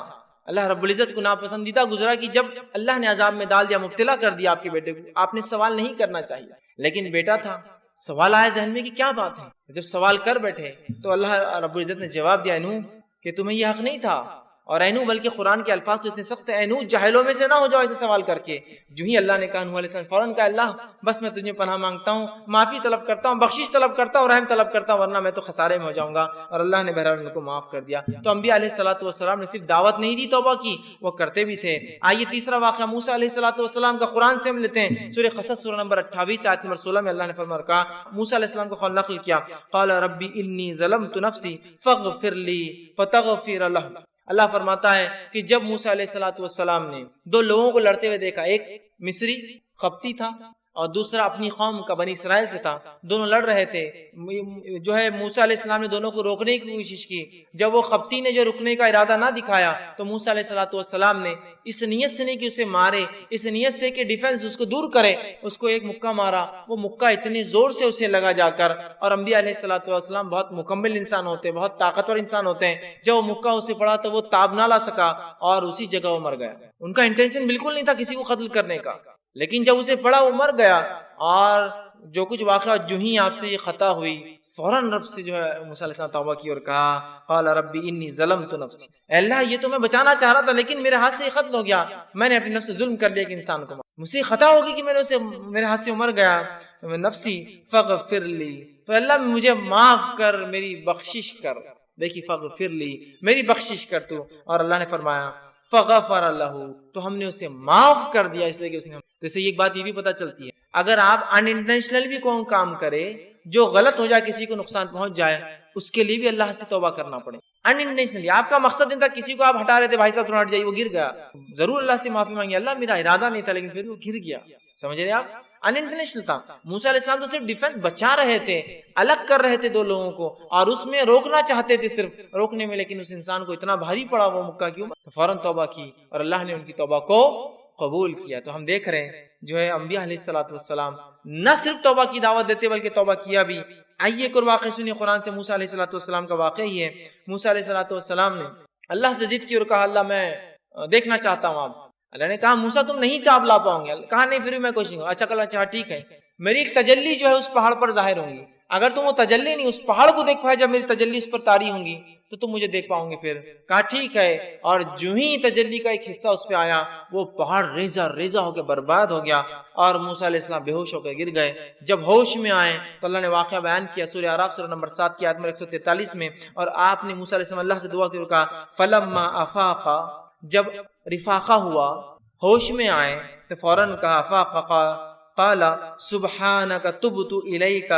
اللہ رب العزت کو ناپسندیدہ گزرا کہ جب اللہ نے عذاب میں ڈال دیا، مبتلا کر دیا آپ کے بیٹے کو، آپ نے سوال نہیں کرنا چاہیے، لیکن بیٹا تھا، سوال آیا ذہن میں کہ کیا بات ہے، جب سوال کر بیٹھے تو اللہ رب العزت نے جواب دیا نوح کہ تمہیں یہ حق نہیں تھا، اور اے نوح بلکہ قرآن کے الفاظ تو اتنے سخت ہیں، اے نوح جاہلوں میں سے نہ ہو جاؤ ایسے سوال کر کے۔ جو ہی اللہ نے کہا نوح علیہ السلام فوراً کہا اللہ بس میں تجھے پناہ مانگتا ہوں، معافی طلب کرتا ہوں، بخشش طلب کرتا ہوں، رحم طلب کرتا ہوں، ورنہ میں تو خسارے میں ہو جاؤں گا، اور اللہ نے بہرحال ان کو معاف کر دیا۔ تو انبیاء علیہ السلام نے صرف دعوت نہیں دی، توبہ کی، وہ کرتے بھی تھے۔ آئیے تیسرا واقعہ موسیٰ علیہ السلام کا قرآن سے ہم لیتے ہیں، سورہ قصص سورہ نمبر 28 آیت نمبر 16 میں اللہ نے فرمایا کہا، موسیٰ علیہ السلام کو قول نقل کیا، قال ربی انی ظلمت نفسی فاغفر لی فتغفر لہ۔ اللہ فرماتا ہے کہ جب موسیٰ علیہ السلام نے دو لوگوں کو لڑتے ہوئے دیکھا، ایک مصری قبطی تھا اور دوسرا اپنی قوم کا بنی اسرائیل سے تھا. دونوں لڑ رہے تھے. جو ہے موسیٰ علیہ السلام نے دونوں کو روکنے کی کوشش کی. جب وہ قبطی نے جو رکنے کا ارادہ نہ دکھایا تو موسیٰ علیہ السلام نے اس نیت سے نہیں کہ اسے مارے، اس نیت سے کہ ڈیفنس اس کو دور کرے، اس کو ایک مکہ مارا. وہ مکہ اتنے زور سے اسے لگا جا کر. اور انبیاء علیہ السلام بہت مکمل انسان ہوتے ہیں، بہت طاقتور انسان ہوتے ہیں. جب وہ مکہ اسے پڑا تو وہ تاب نہ لا سکا اور اسی جگہ وہ مر گیا. ان کا انٹینشن بالکل نہیں تھا کسی کو قتل کرنے کا، لیکن جب اسے پڑا وہ مر گیا. اور جو کچھ واقعہ جو ہی آپ سے یہ خطا ہوئی، فوراً رب سے جو ہے موسیٰ علیہ السلام توبہ کی اور کہا قال ربی انی ظلمت نفسی، اے اللہ یہ تو میں بچانا چاہ رہا تھا لیکن میرے ہاتھ سے یہ قتل ہو گیا، میں نے اپنے نفس سے ظلم کر لیا کہ انسان کو مجھ سے خطا ہوگی کہ میں نے اسے میرے ہاتھ سے مر گیا. نفسی فاغفر لی، تو اللہ مجھے معاف کر، میری بخشش کر. دیکھیے فاغفر لی، میری بخشش کر تو. اور اللہ نے فرمایا فغفر لہ، تو ہم نے اسے معاف کر دیا. اس لیے کہ اس نے، تو اس سے ایک بات یہ بھی پتہ چلتی ہے اگر آپ ان انٹینشنل بھی کوئی کام کرے جو غلط ہو جائے، کسی کو نقصان پہنچ جائے، اس کے لیے بھی اللہ سے توبہ کرنا پڑے. ان انٹینشنلی آپ کا مقصد نہیں تھا، کسی کو آپ ہٹا رہے تھے، بھائی صاحب تھوڑا ہٹ جائیے، وہ گر گیا، ضرور اللہ سے معافی مانگی، اللہ میرا ارادہ نہیں تھا لیکن پھر وہ گر گیا. سمجھ رہے آپ؟ ان انٹینشنل تھا. موسیٰ علیہ السلام تو صرف ڈیفنس بچا رہے تھے، الگ کر رہے تھے دو لوگوں کو، اور اس میں روکنا چاہتے تھے صرف روکنے میں، لیکن اس انسان کو اتنا بھاری پڑا وہ مکہ کی عمر، فوراً توبہ کی اور اللہ نے ان کی توبہ کو قبول کیا. تو ہم دیکھ رہے ہیں جو ہے انبیاء علیہ السلام نہ صرف توبہ کی دعوت دیتے بلکہ توبہ کیا بھی. آئیے ایک اور واقعہ سنیے قرآن سے. موسیٰ علیہ السلام کا واقعہ ہی ہے. موسیٰ علیہ السلام نے اللہ سے ضد کی اور کہا اللہ میں دیکھنا چاہتا ہوں. آپ اللہ نے کہا موسیٰ تم نہیں تاب لا پاؤں گے. کہا نہیں پھر بھی میں کوشش کروں. اچھا کل اچھا ٹھیک ہے، میری ایک تجلی جو ہے اس پہاڑ پر ظاہر ہوں گی. اگر تم وہ تجلی نہیں اس پہاڑ کو دیکھ پائے، جب میری تجلی اس پر طاری ہوں گی تو تم مجھے دیکھ پاؤں گے. پھر کہا ٹھیک ہے. اور جو ہی تجلی کا ایک حصہ اس پہ آیا وہ پہاڑ ریزہ ریزہ ہو کے برباد ہو گیا اور موسیٰ علیہ السلام بے ہوش ہو کے گر گئے. جب ہوش میں آئے تو اللہ نے واقعہ بیان کیا سورہ اعراف سورہ نمبر 7 کی آیت نمبر 143 میں. اور آپ نے موسیٰ علیہ السلام اللہ سے دعا کی اور کہا فلما افاقا، جب رفاقہ ہوا، ہوش میں آئے تو فوراً کہا افاقا قال سبحانک تبت الیک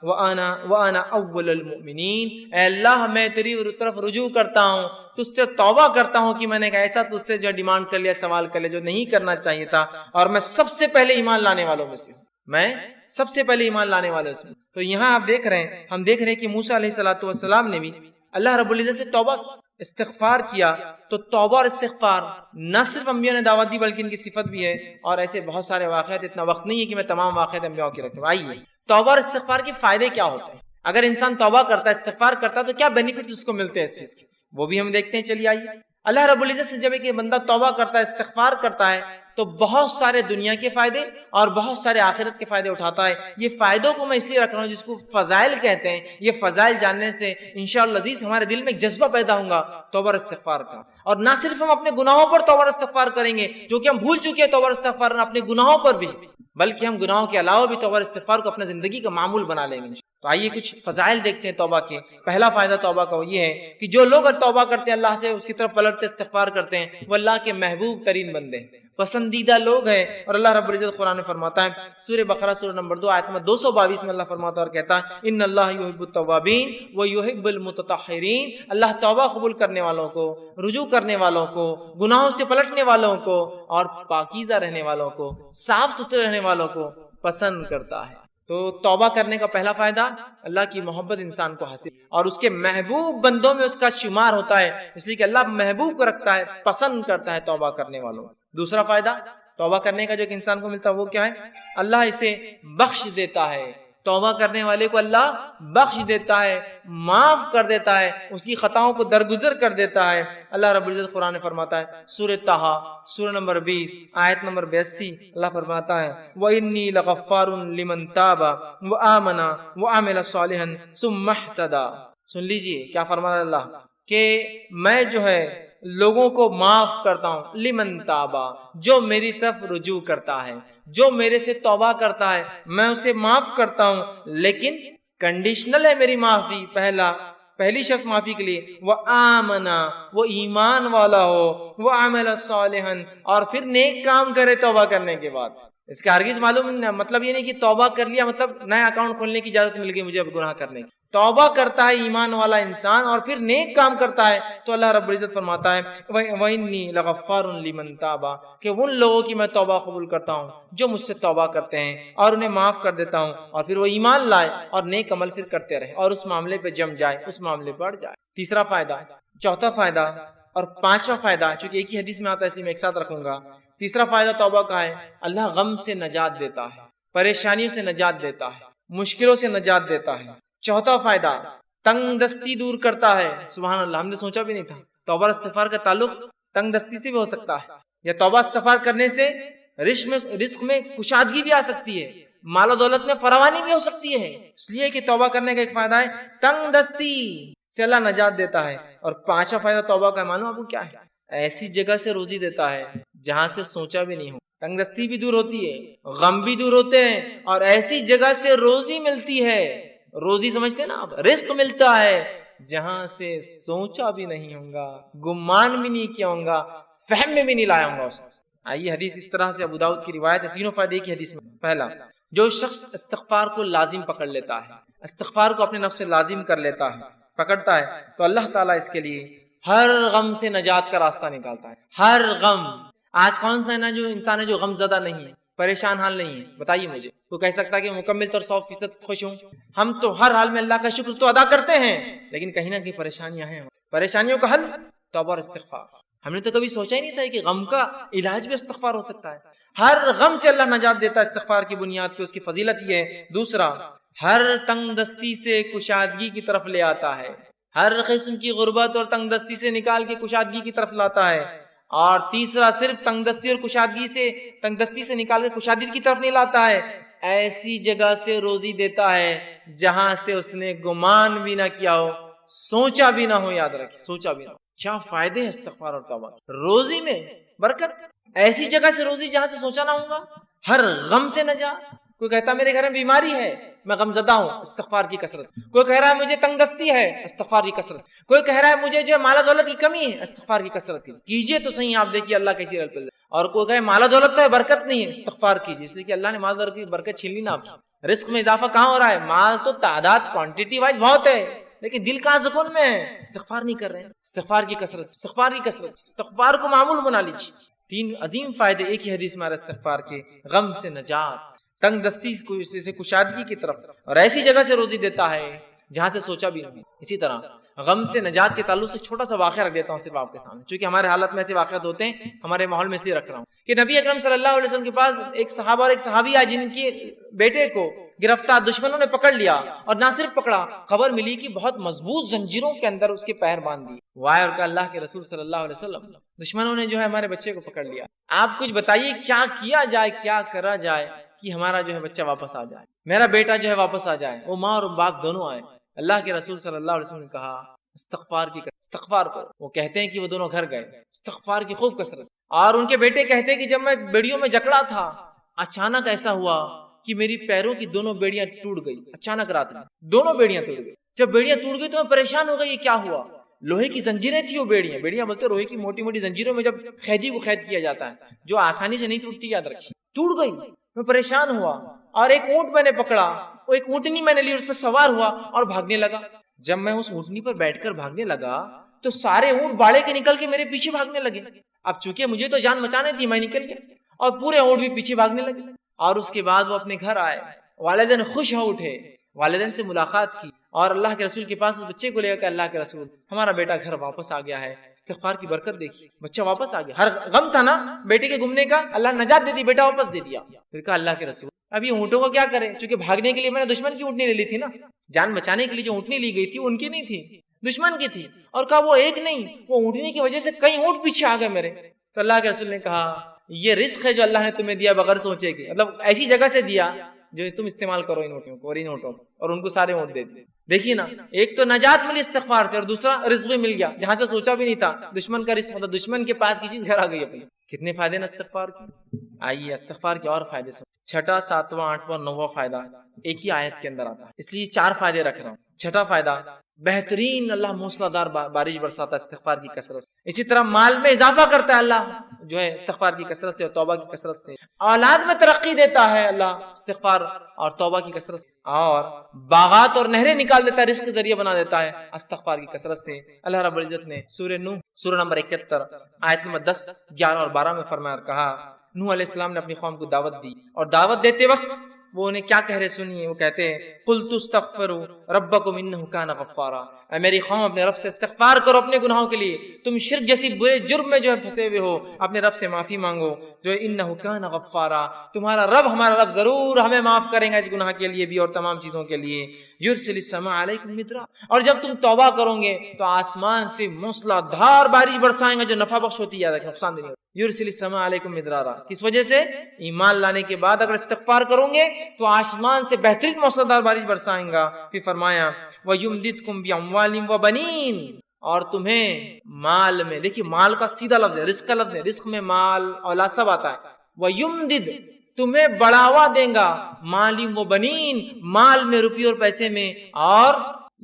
وانا اول المؤمنین، اے اللہ میں تیری طرف رجوع کرتا ہوں، تجھ سے توبہ کرتا ہوں کہ میں نے ایسا تجھ سے جو ڈیمانڈ کر لیا، سوال کر لیا جو نہیں کرنا چاہیے تھا، اور میں سب سے پہلے ایمان لانے والوں میں سے ہوں، میں سب سے پہلے ایمان لانے والوں میں. تو یہاں آپ دیکھ رہے ہیں، ہم دیکھ رہے ہیں کہ موسیٰ علیہ السلام نے بھی اللہ رب العزت سے توبہ استغفار کیا. تو توبہ اور استغفار نہ صرف انبیاء نے دعوت دی بلکہ ان کی صفت بھی ہے. اور ایسے بہت سارے واقعات، اتنا وقت نہیں ہے کہ میں تمام واقعات انبیاء کی رکھوں. آئیے توبہ اور استغفار کے فائدے کیا ہوتے ہیں. اگر انسان توبہ کرتا ہے، استغفار کرتا ہے تو کیا بینیفٹس اس کو ملتے ہیں اس چیز کے، وہ بھی ہم دیکھتے ہیں. چلیے آئیے. اللہ رب العزت سے جب ایک بندہ توبہ کرتا ہے، استغفار کرتا ہے، تو بہت سارے دنیا کے فائدے اور بہت سارے آخرت کے فائدے اٹھاتا ہے. یہ فائدوں کو میں اس لیے رکھ رہا ہوں جس کو فضائل کہتے ہیں. یہ فضائل جاننے سے انشاءاللہ عزیز ہمارے دل میں ایک جذبہ پیدا ہوگا توبہ اور استغفار کا. اور نہ صرف ہم اپنے گناہوں پر توبہ اور استغفار کریں گے جو کہ ہم بھول چکے ہیں توبہ اور استغفار اپنے گناہوں پر بھی، بلکہ ہم گناہوں کے علاوہ بھی توبہ اور استغفار کو اپنے زندگی کا معمول بنا لیں گے. تو آئیے کچھ فضائل دیکھتے ہیں توبہ کے. پہلا فائدہ توبہ کا وہ یہ ہے کہ جو لوگ توبہ کرتے ہیں، اللہ سے اس کی طرف پلٹتے استغفار کرتے ہیں، وہ اللہ کے محبوب ترین بندے ہیں، پسندیدہ لوگ ہیں. اور اللہ رب العزت قرآن میں فرماتا ہے سورہ بقرہ سورہ نمبر 2 آیت نمبر 222 میں اللہ فرماتا ہے اور کہتا ہے ان اللہ یحب التوابین ویحب المتطہرین، اللہ توبہ قبول کرنے والوں کو، رجوع کرنے والوں کو، گناہوں سے پلٹنے والوں کو، اور پاکیزہ رہنے والوں کو، صاف ستھرے رہنے والوں کو پسند کرتا ہے. تو توبہ کرنے کا پہلا فائدہ اللہ کی محبت انسان کو حاصل، اور اس کے محبوب بندوں میں اس کا شمار ہوتا ہے، اس لیے کہ اللہ محبوب کو رکھتا ہے، پسند کرتا ہے توبہ کرنے والوں. دوسرا فائدہ توبہ کرنے کا جو کہ انسان کو ملتا ہے وہ کیا ہے؟ اللہ اسے بخش دیتا ہے. توبہ کرنے والے کو اللہ بخش دیتا ہے، معاف کر دیتا ہے، اس کی خطاؤں کو درگزر کر دیتا ہے. اللہ رب العزت قرآن میں فرماتا ہے سورہ طٰہٰ سورہ نمبر 20 آیت نمبر 82، اللہ فرماتا ہے وَإِنِّي لَغَفَّارٌ لِمَن تَابَ وَآمَنَ وَعَمِلَ صَالِحًا ثُمَّ اهْتَدَىٰ. سن لیجئے کیا فرماتا اللہ کہ میں جو ہے لوگوں کو معاف کرتا ہوں، لمن تابا، جو میری طرف رجوع کرتا ہے، جو میرے سے توبہ کرتا ہے میں اسے معاف کرتا ہوں، لیکن کنڈیشنل ہے میری معافی. پہلی شرط معافی کے لیے وہ آمنا، وہ ایمان والا ہو، وہ عمل صالحا، اور پھر نیک کام کرے توبہ کرنے کے بعد. اس کا ہرگز معلوم مطلب یہ نہیں کہ توبہ کر لیا مطلب نیا اکاؤنٹ کھولنے کی اجازت مل گئی مجھے اب گناہ کرنے کی. توبہ کرتا ہے ایمان والا انسان اور پھر نیک کام کرتا ہے تو اللہ رب العزت فرماتا ہے وَإِنِّي لَغَفَّارٌ لِمَن تَابَ کہ ان لوگوں کی میں توبہ قبول کرتا ہوں جو مجھ سے توبہ کرتے ہیں اور انہیں معاف کر دیتا ہوں اور پھر وہ ایمان لائے اور نیک عمل پھر کرتے رہے اور اس معاملے پہ جم جائے، اس معاملے پہ اڑ جائے۔ تیسرا فائدہ، چوتھا فائدہ اور پانچواں فائدہ، چونکہ ایک ہی حدیث میں آتا ہے اس لیے میں ایک ساتھ رکھوں گا۔ تیسرا فائدہ توبہ کا ہے، اللہ غم سے نجات دیتا ہے، پریشانیوں سے نجات دیتا ہے، مشکلوں سے نجات دیتا ہے۔ چوتھا فائدہ، تنگ دستی دور کرتا ہے۔ سبحان اللہ، ہم نے سوچا بھی نہیں تھا توبہ اور استغفار کا تعلق تنگ دستی سے بھی ہو سکتا ہے، یا توبہ استغفار کرنے سے رزق میں کشادگی بھی آ سکتی ہے، مال و دولت میں فراوانی بھی ہو سکتی ہے۔ اس لیے کہ توبہ کرنے کا ایک فائدہ ہے تنگ دستی سے اللہ نجات دیتا ہے۔ اور پانچواں فائدہ توبہ کا معلوم آپ کو کیا ہے؟ ایسی جگہ سے روزی دیتا ہے جہاں سے سوچا بھی نہیں ہو۔ تنگ دستی بھی دور ہوتی ہے، غم بھی دور ہوتے ہیں، اور ایسی جگہ سے روزی ملتی ہے، روزی سمجھتے ہیں نا آپ، رزق ملتا ہے جہاں سے سوچا بھی نہیں ہوگا، گمان بھی نہیں کیا ہوگا، فہم میں بھی نہیں لایا ہوگا اس نے۔ آئیے حدیث اس طرح سے ابو داؤد کی روایت ہے، تینوں فائدے ایک ہی حدیث میں۔ پہلا، جو شخص استغفار کو لازم پکڑ لیتا ہے، استغفار کو اپنے نفس سے لازم کر لیتا ہے، پکڑتا ہے، تو اللہ تعالیٰ اس کے لیے ہر غم سے نجات کا راستہ نکالتا ہے۔ ہر غم، آج کون سا ہے نا جو انسان ہے جو غم زدہ نہیں ہے، پریشان حال نہیں ہے؟ بتائیے مجھے، وہ کہہ سکتا ہے کہ مکمل طور 100% خوش ہوں؟ ہم تو ہر حال میں اللہ کا شکر تو ادا کرتے ہیں، لیکن کہیں نہ کہیں پریشانیاں ہیں۔ پریشانیوں کا حل توبہ اور استغفار۔ ہم نے تو کبھی سوچا ہی نہیں تھا کہ غم کا علاج بھی استغفار ہو سکتا ہے۔ ہر غم سے اللہ نجات دیتا ہے استغفار کی بنیاد پہ، اس کی فضیلت یہ ہے۔ دوسرا، ہر تنگ دستی سے کشادگی کی طرف لے آتا ہے، ہر قسم کی غربت اور تنگ دستی سے نکال کے کشادگی کی طرف لاتا ہے۔ اور تیسرا، صرف تنگ دستی اور تنگ دستی سے نکال کے کشادگی کی طرف نہیں لاتا ہے، ایسی جگہ سے روزی دیتا ہے جہاں سے اس نے گمان بھی نہ کیا ہو، سوچا بھی نہ ہو۔ یاد رکھیں، سوچا بھی نہ ہو۔ کیا فائدے ہیں استغفار اور توبہ؟ روزی میں برکت، ایسی جگہ سے روزی جہاں سے سوچا نہ ہوگا، ہر غم سے نجات۔ کوئی کہتا میرے گھر میں بیماری ہے، میں غم زدہ ہوں، استغفار کی کثرت۔ کوئی کہہ رہا ہے مجھے تنگ دستی ہے، استغفار کی کثرت۔ کوئی کہہ رہا ہے مجھے جو مال و دولت کی کمی ہے، استغفار کی کثرت کیجئے تو صحیح، آپ دیکھیے اللہ کیسی رحمت ہے۔ اور کوئی کہے مال و دولت تو ہے، برکت نہیں ہے، استغفار کیجئے، اس لیے کہ اللہ نے مال و دولت کی برکت چھین لی نا آپ کی۔ رزق میں اضافہ کہاں ہو رہا ہے؟ مال تو تعداد کوانٹٹی وائز بہت ہے، لیکن دل کہاں سکون میں ہے؟ استغفار نہیں کر رہے ہیں۔ استغفار کی کثرت، استغفار کی کثرت، استغفار کو معمول بنا لیجیے۔ تین عظیم فائدے ایک ہی حدیث میں استغفار کے، غم سے نجات، تنگ دستی سے کشادگی کی طرف، اور ایسی جگہ سے روزی دیتا ہے جہاں سے سوچا بھی نہیں۔ اسی طرح غم سے نجات کے تعلق سے چھوٹا سا واقعہ رکھ دیتا ہوں صرف آپ کے سامنے، چونکہ ہمارے حالت میں ایسے واقعات ہوتے ہیں، ہمارے ماحول میں اس لیے رکھ رہا ہوں کہ نبی اکرم صلی اللہ علیہ وسلم کے پاس ایک صحابہ اور ایک صحابی آئے جن کے بیٹے کو گرفتار دشمنوں نے پکڑ لیا، اور نہ صرف پکڑا، خبر ملی کہ بہت مضبوط زنجیروں کے اندر اس کے پیر باندھ دیے۔ وائے اور کہا اللہ کے رسول صلی اللہ علیہ وسلم، دشمنوں نے جو ہے ہمارے بچے کو پکڑ لیا، آپ کچھ بتائیے کیا کیا جائے، کیا کرا جائے کہ ہمارا جو ہے بچہ واپس آ جائے، میرا بیٹا جو ہے واپس آ جائے، وہ ماں اور باپ دونوں آئے۔ اللہ کے رسول صلی اللہ علیہ وسلم نے کہا استغفار کرو۔ وہ کہتے ہیں کہ وہ دونوں گھر گئے، استغفار کی خوب کثرت، اور ان کے بیٹے کہتے ہیں کہ جب میں بیڑیوں میں جکڑا تھا، اچانک ایسا ہوا کہ میری پیروں کی دونوں بیڑیاں ٹوٹ گئی، اچانک رات میں دونوں بیڑیاں ٹوٹ گئی۔ جب بیڑیاں ٹوٹ گئی تو میں پریشان ہو گئی، یہ کیا ہوا؟ لوہے کی زنجیریں تھی وہ بیڑیاں بولتے لوہے کی موٹی موٹی زنجیروں میں جب قیدی کو قید کیا جاتا ہے جو آسانی سے نہیں ٹوٹتی، یاد رکھیے، ٹوٹ گئی۔ میں پریشان ہوا، اور ایک اونٹ میں نے پکڑا، وہ ایک اونٹنی میں نے لی، اس پہ سوار ہوا اور بھاگنے لگا۔ جب میں اس اونٹنی پر بیٹھ کر بھاگنے لگا تو سارے اونٹ باڑے کے نکل کے میرے پیچھے بھاگنے لگے۔ اب چونکہ مجھے تو جان بچانے تھی، میں نکل گیا، اور پورے اونٹ بھی پیچھے بھاگنے لگے۔ اور اس کے بعد وہ اپنے گھر آئے، والدین خوش ہو اٹھے، والدین سے ملاقات کی، اور اللہ کے رسول کے پاس اس بچے کو لے کر اللہ کے رسول ہمارا بیٹا گھر واپس آ گیا ہے، استغفار کی برکت دیکھی، بچہ واپس آ گیا۔ ہر غم تھا نا بیٹے کے گمنے کا، اللہ نجات دے دی، بیٹا واپس دے دیا۔ پھر کہا اللہ کے رسول اب یہ اونٹوں کو کیا کریں؟ چونکہ بھاگنے کے لیے میں نے دشمن کی اونٹنی لے لی تھی نا، جان بچانے کے لیے جو اونٹنی لی گئی تھی ان کی نہیں تھی، دشمن کی تھی۔ اور کہا وہ ایک نہیں، وہ اونٹنی کی وجہ سے کئی اونٹ پیچھے آ گئے میرے۔ تو اللہ کے رسول نے کہا یہ رزق ہے جو اللہ نے تمہیں دیا بغیر سوچے کہ، مطلب ایسی جگہ سے دیا جو تم استعمال کرو ان اونٹوں کو اور ان اونٹوں کو، اور ان کو سارے اونٹ دے دے۔ دیکھیے نا، ایک تو نجات ملی استغفار سے، اور دوسرا رزق بھی مل گیا جہاں سے سوچا بھی نہیں تھا۔ دشمن کا رزق، مطلب دشمن کے پاس کی چیز گھر آ گئی اپنی۔ کتنے فائدے نا استغفار کے۔ آئیے استغفار کے اور فائدے سے، چھٹا، ساتواں، آٹھواں، نواں فائدہ ایک ہی آیت کے اندر آتا ہے، اس لیے 4 فائدے رکھ رہا ہوں۔ چھٹا فائدہ، بہترین اللہ موسلا دار بارش برساتا ہے استغفار کی کثرت سے۔ اسی طرح مال میں اضافہ کرتا ہے اللہ جو ہے استغفار کی کثرت سے اور توبہ کی کثرت سے۔ اولاد میں ترقی دیتا ہے اللہ استغفار اور توبہ کی کثرت سے۔ اور باغات اور نہریں نکال دیتا ہے، رزق کا ذریعہ بنا دیتا ہے استغفار کی کثرت سے۔ اللہ رب العزت نے سورہ نوح سورہ نمبر 71 آیت نمبر 10، 11 اور 12 میں فرمایا اور کہا، نوح علیہ السلام نے اپنی قوم کو دعوت دی، اور دعوت دیتے وقت وہ انہیں کیا کہہ رہے سنیے، وہ کہتے ہیں قُلْتُ اسْتَغْفِرُوا رَبَّكُمْ إِنَّهُ كَانَ غَفَّارًا، اے میری قوم اپنے رب سے استغفار کرو اپنے گناہوں کے لیے، تم شرک جیسی برے جرم میں جو ہے پھنسے ہوئے ہو، اپنے رب سے معافی مانگو جو انہ کان غفارا، تمہارا رب ہمارا رب ضرور ہمیں معاف کرے گا اس گناہ کے لیے بھی اور تمام چیزوں کے لیے۔ یرسل السماء علیکم مدرا، اور جب تم توبہ کرو گے تو آسمان سے موسلا دھار بارش برسائیں گا جو نفع بخش ہوتی ہے، نقصان دہ نہیں ہوتی۔ یرسل السماء علیکم مدرارا، کس وجہ سے؟ ایمان لانے کے بعد اگر استغفار کرو گے تو آسمان سے بہترین موسلا دھار بارش برسائیں گا۔ پھر فرمایا وَيُمْدِدْكُمْ بِأَمْوَالٍ وَبَنِينَ، اور تمہیں مال میں، دیکھیے مال کا سیدھا لفظ ہے، رزق کا لفظ ہے، رزق میں مال اولاد سب آتا ہے۔ وَيُمْدِدْ، تمہیں بڑھاوا دیں گا، مالی و بنین، مال میں، روپی اور پیسے میں، اور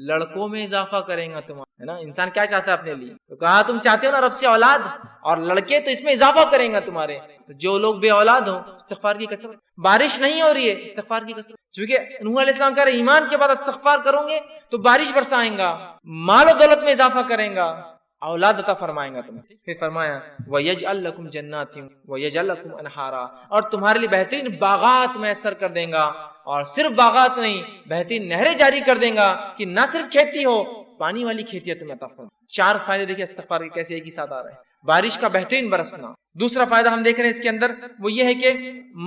لڑکوں میں اضافہ کریں گا تمہارا، ہے نا؟ انسان کیا چاہتا ہے اپنے لیے؟ تو کہا تم چاہتے ہو نا رب سے اولاد اور لڑکے، تو اس میں اضافہ کریں گا تمہارے۔ تو جو لوگ بے اولاد ہوں استغفار کی کثرت، بارش نہیں ہو رہی ہے استغفار کی کثرت، چونکہ نوح علیہ السلام کہہ رہے ایمان کے بعد استغفار کرو گے تو بارش برسائیں گا، مال و دولت میں اضافہ کریں گا، اولاد عطا فرمائیں گا تمہیں۔ پھر فرمایا وَيَجْعَلْ لَكُمْ جَنَّاتٍ وَيَجْعَلْ لَكُمْ أَنْهَارًا، اور تمہارے لیے بہترین باغات میسر کر دیں گا، اور صرف باغات نہیں بہترین نہریں جاری کر دیں گا کہ نہ صرف کھیتی ہو، پانی والی کھیتی تمہیں عطا فرمائے۔ چار فائدے دیکھیں استغفار کے کیسے ایک ہی ساتھ آ رہے ہیں۔ بارش کا بہترین برسنا، دوسرا فائدہ ہم دیکھ رہے ہیں اس کے اندر وہ یہ ہے کہ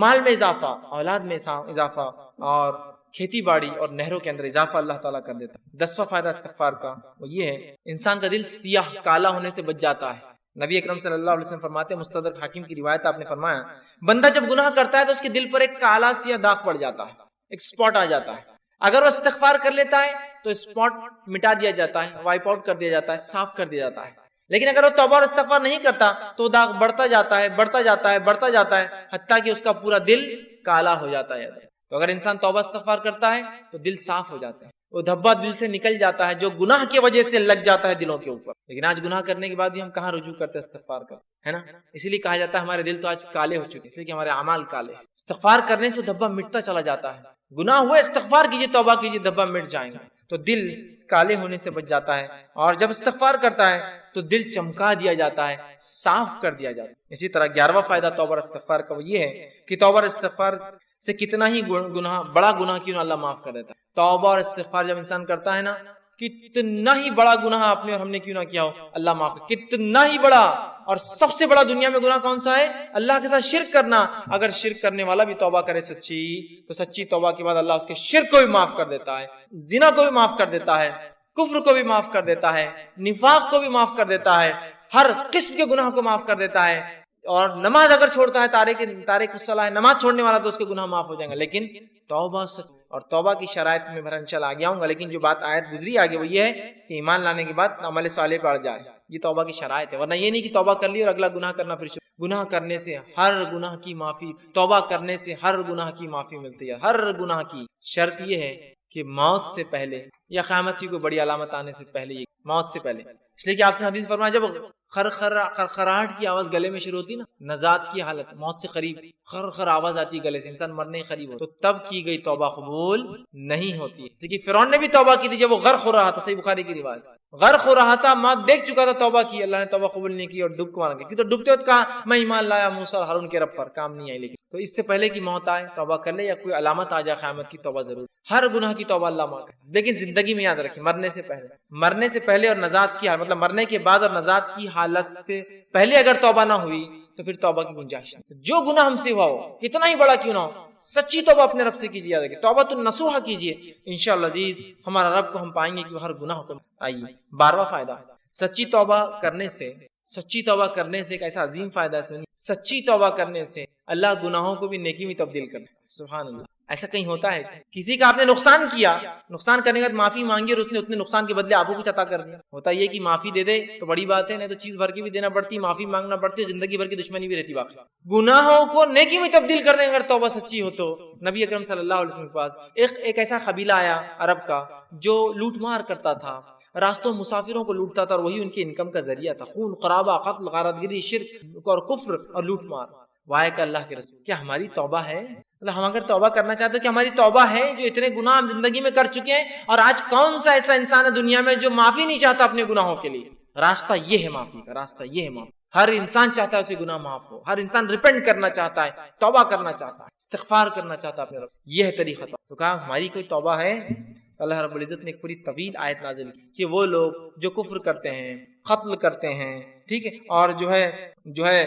مال میں اضافہ، اولاد میں اضافہ، اور کھیتی باڑی اور نہروں کے اندر اضافہ اللہ تعالیٰ کر دیتا ہے۔ 10واں فائدہ استغفار کا وہ یہ ہے انسان کا دل سیاہ کالا ہونے سے بچ جاتا ہے۔ نبی اکرم صلی اللہ علیہ وسلم فرماتے ہیں، مستدرک حاکم کی روایت آپ نے فرمایا، بندہ جب گناہ کرتا ہے تو اس کے دل پر ایک کالا سیاہ داغ پڑ جاتا ہے، ایک سپاٹ آ جاتا ہے۔ اگر وہ استغفار کر لیتا ہے تو سپاٹ مٹا دیا جاتا ہے، وائپ آؤٹ کر دیا جاتا ہے، صاف کر دیا جاتا ہے۔ لیکن اگر وہ توبہ اور استغفار نہیں کرتا تو داغ بڑھتا جاتا ہے، بڑھتا جاتا ہے، بڑھتا جاتا ہے، حتیٰ کہ اس کا پورا دل کالا ہو جاتا ہے۔ تو اگر انسان توبہ استغفار کرتا ہے تو دل صاف ہو جاتا ہے، وہ دھبا دل سے نکل جاتا ہے جو گناہ کی وجہ سے لگ جاتا ہے دلوں کے اوپر۔ لیکن آج گناہ کرنے کے بعد بھی ہم کہاں رجوع کرتے استغفار کر، ہے نا؟ اسی لیے کہا جاتا ہے ہمارے دل تو آج کالے ہو چکے، اس لیے کہ ہمارے اعمال کالے ہیں۔ استغفار کرنے سے دھبا مٹتا چلا جاتا ہے، گناہ ہوئے استغفار کیجیے، توبہ کیجیے، دھبا مٹ جائیں گے، تو دل کالے ہونے سے بچ جاتا ہے۔ اور جب استغفار کرتا ہے تو دل چمکا دیا جاتا ہے، صاف کر دیا جاتا ہے۔ اسی طرح 11واں فائدہ توبہ اور استغفار کا وہ یہ ہے کہ توبہ اور استغفار سے کتنا ہی گناہ، بڑا گناہ کیوں نہ اللہ معاف کر دیتا ہے۔ توبہ اور استغفار جب انسان کرتا ہے نا، کتنا ہی بڑا گناہ آپ نے اور ہم نے کیوں نہ کیا ہو، اللہ معاف کر، کتنا ہی بڑا۔ اور سب سے بڑا دنیا میں گناہ کون سا ہے؟ اللہ کے ساتھ شرک کرنا۔ اگر شرک کرنے والا بھی توبہ کرے سچی، تو سچی توبہ کے بعد اللہ اس کے شرک کو بھی معاف کر دیتا ہے، زنا کو بھی معاف کر دیتا ہے، کفر کو بھی معاف کر دیتا ہے، نفاق کو بھی معاف کر دیتا ہے، ہر قسم کے گناہ کو معاف کر دیتا ہے۔ اور نماز اگر چھوڑتا ہے، تارک الصلاۃ ہے، نماز چھوڑنے والا، تو اس کے گناہ معاف ہو جائیں گے۔ لیکن توبہ سچ، اور توبہ کی شرائط میں بھرا انشاءاللہ آگے آؤں گا، لیکن جو بات آیت گزری آگے وہ یہ ہے کہ ایمان لانے کے بعد عمل صالح بڑھ جائے، یہ توبہ کی شرائط ہے۔ ورنہ یہ نہیں کہ توبہ کر لی اور اگلا گناہ کرنا پھر گناہ کرنے سے ہر گناہ کی معافی، توبہ کرنے سے ہر گناہ کی معافی ملتی ہے، ہر گناہ کی۔ شرط یہ ہے کہ موت سے پہلے یا قیامت کی کوئی بڑی علامت آنے سے پہلے، موت سے پہلے۔ اس لیے کہ آپ نے حدیث فرمایا جب خرخراہٹ کی آواز گلے میں شروع ہوتی نا، نزات کی حالت، موت سے قریب خر آواز آتی گلے سے، انسان مرنے قریب ہو، تو تب کی گئی توبہ قبول نہیں ہوتی ہے۔ جیسے کہ فرعون نے بھی توبہ کی تھی جب وہ غرق ہو رہا تھا، صحیح بخاری کی روایت، غرق ہو رہا تھا، موت دیکھ چکا تھا، توبہ کی، اللہ نے توبہ قبول نہیں کی اور ڈوب کو مارا گیا، کیونکہ ڈوبتے وقت کہا میں ایمان لایا موسیٰ اور ہارون کے رب پر، کام نہیں آئی۔ لیکن تو اس سے پہلے کہ موت آئے توبہ کر لے، یا کوئی علامت آ جائے قیامت کی، توبہ ضرور، ہر گناہ کی توبہ اللہ معاف کرے۔ لیکن زندگی میں یاد رکھیں، مرنے سے پہلے اور نجات کی حالت، مطلب مرنے کے بعد اور نجات کی حالت سے پہلے اگر توبہ نہ ہوئی تو پھر توبہ کی گنجائش نہیں۔ جو گناہ ہم سے ہوا ہو، کتنا ہی بڑا کیوں نہ ہو، سچی توبہ اپنے رب سے کیجیے، یاد رکھیں توبہ تو نصوحہ کیجیے، انشاءاللہ عزیز ہمارا رب کو ہم پائیں گے کہ وہ ہر گناہ کو۔ آئیے 12واں فائدہ، سچی توبہ کرنے سے ایک ایسا عظیم فائدہ ہے، سچی توبہ کرنے سے اللہ گناہوں کو بھی نیکی میں تبدیل کر دے۔ سبحان اللہ، ایسا کہیں ہوتا ہے؟ کسی کا آپ نے نقصان کیا، نقصان کرنے کے بعد معافی مانگی اور اس نے اتنے نقصان کے بدلے آپ کو کچھ عطا کر دیا۔ ہوتا یہ کہ معافی دے دے تو بڑی بات ہے، نہیں تو چیز بھر کی بھی دینا پڑتی، معافی مانگنا پڑتی، زندگی بھر کی دشمنی بھی رہتی باقی۔ گناہوں کو نیکی میں تبدیل کرنے اگر توبہ سچی ہو تو نبی اکرم صلی اللہ علیہ وسلم کے پاس ایک ایسا قبیلہ آیا عرب کا جو لوٹ مار کرتا تھا، راستوں مسافروں کو لوٹتا تھا، اور وہی ان کے انکم کا ذریعہ تھا، خون خرابہ، قتل، غارت گری، شرک اور کفر اور لوٹ مار۔ وائے کہ اللہ کے رسول، کیا ہماری توبہ ہے؟ ہم اگر توبہ کرنا چاہتے ہیں کہ ہماری توبہ ہے، جو اتنے گناہ ہم زندگی میں کر چکے ہیں، اور آج کون سا ایسا انسان ہے دنیا میں جو معافی نہیں چاہتا اپنے گناہوں کے لیے؟ راستہ یہ ہے معافی کا، راستہ یہ ہے معافی۔ ہر انسان چاہتا ہے اسے گناہ معاف ہو، ہر انسان ریپینٹ کرنا چاہتا ہے، توبہ کرنا چاہتا ہے، استغفار کرنا چاہتا ہے اپنے رب، یہ ہے طریقہ۔ تو کہا ہماری کوئی توبہ ہے؟ اللہ رب العزت نے ایک پوری طویل آیت نازل کی کہ وہ لوگ جو کفر کرتے ہیں، قتل کرتے ہیں، ٹھیک ہے، اور جو ہے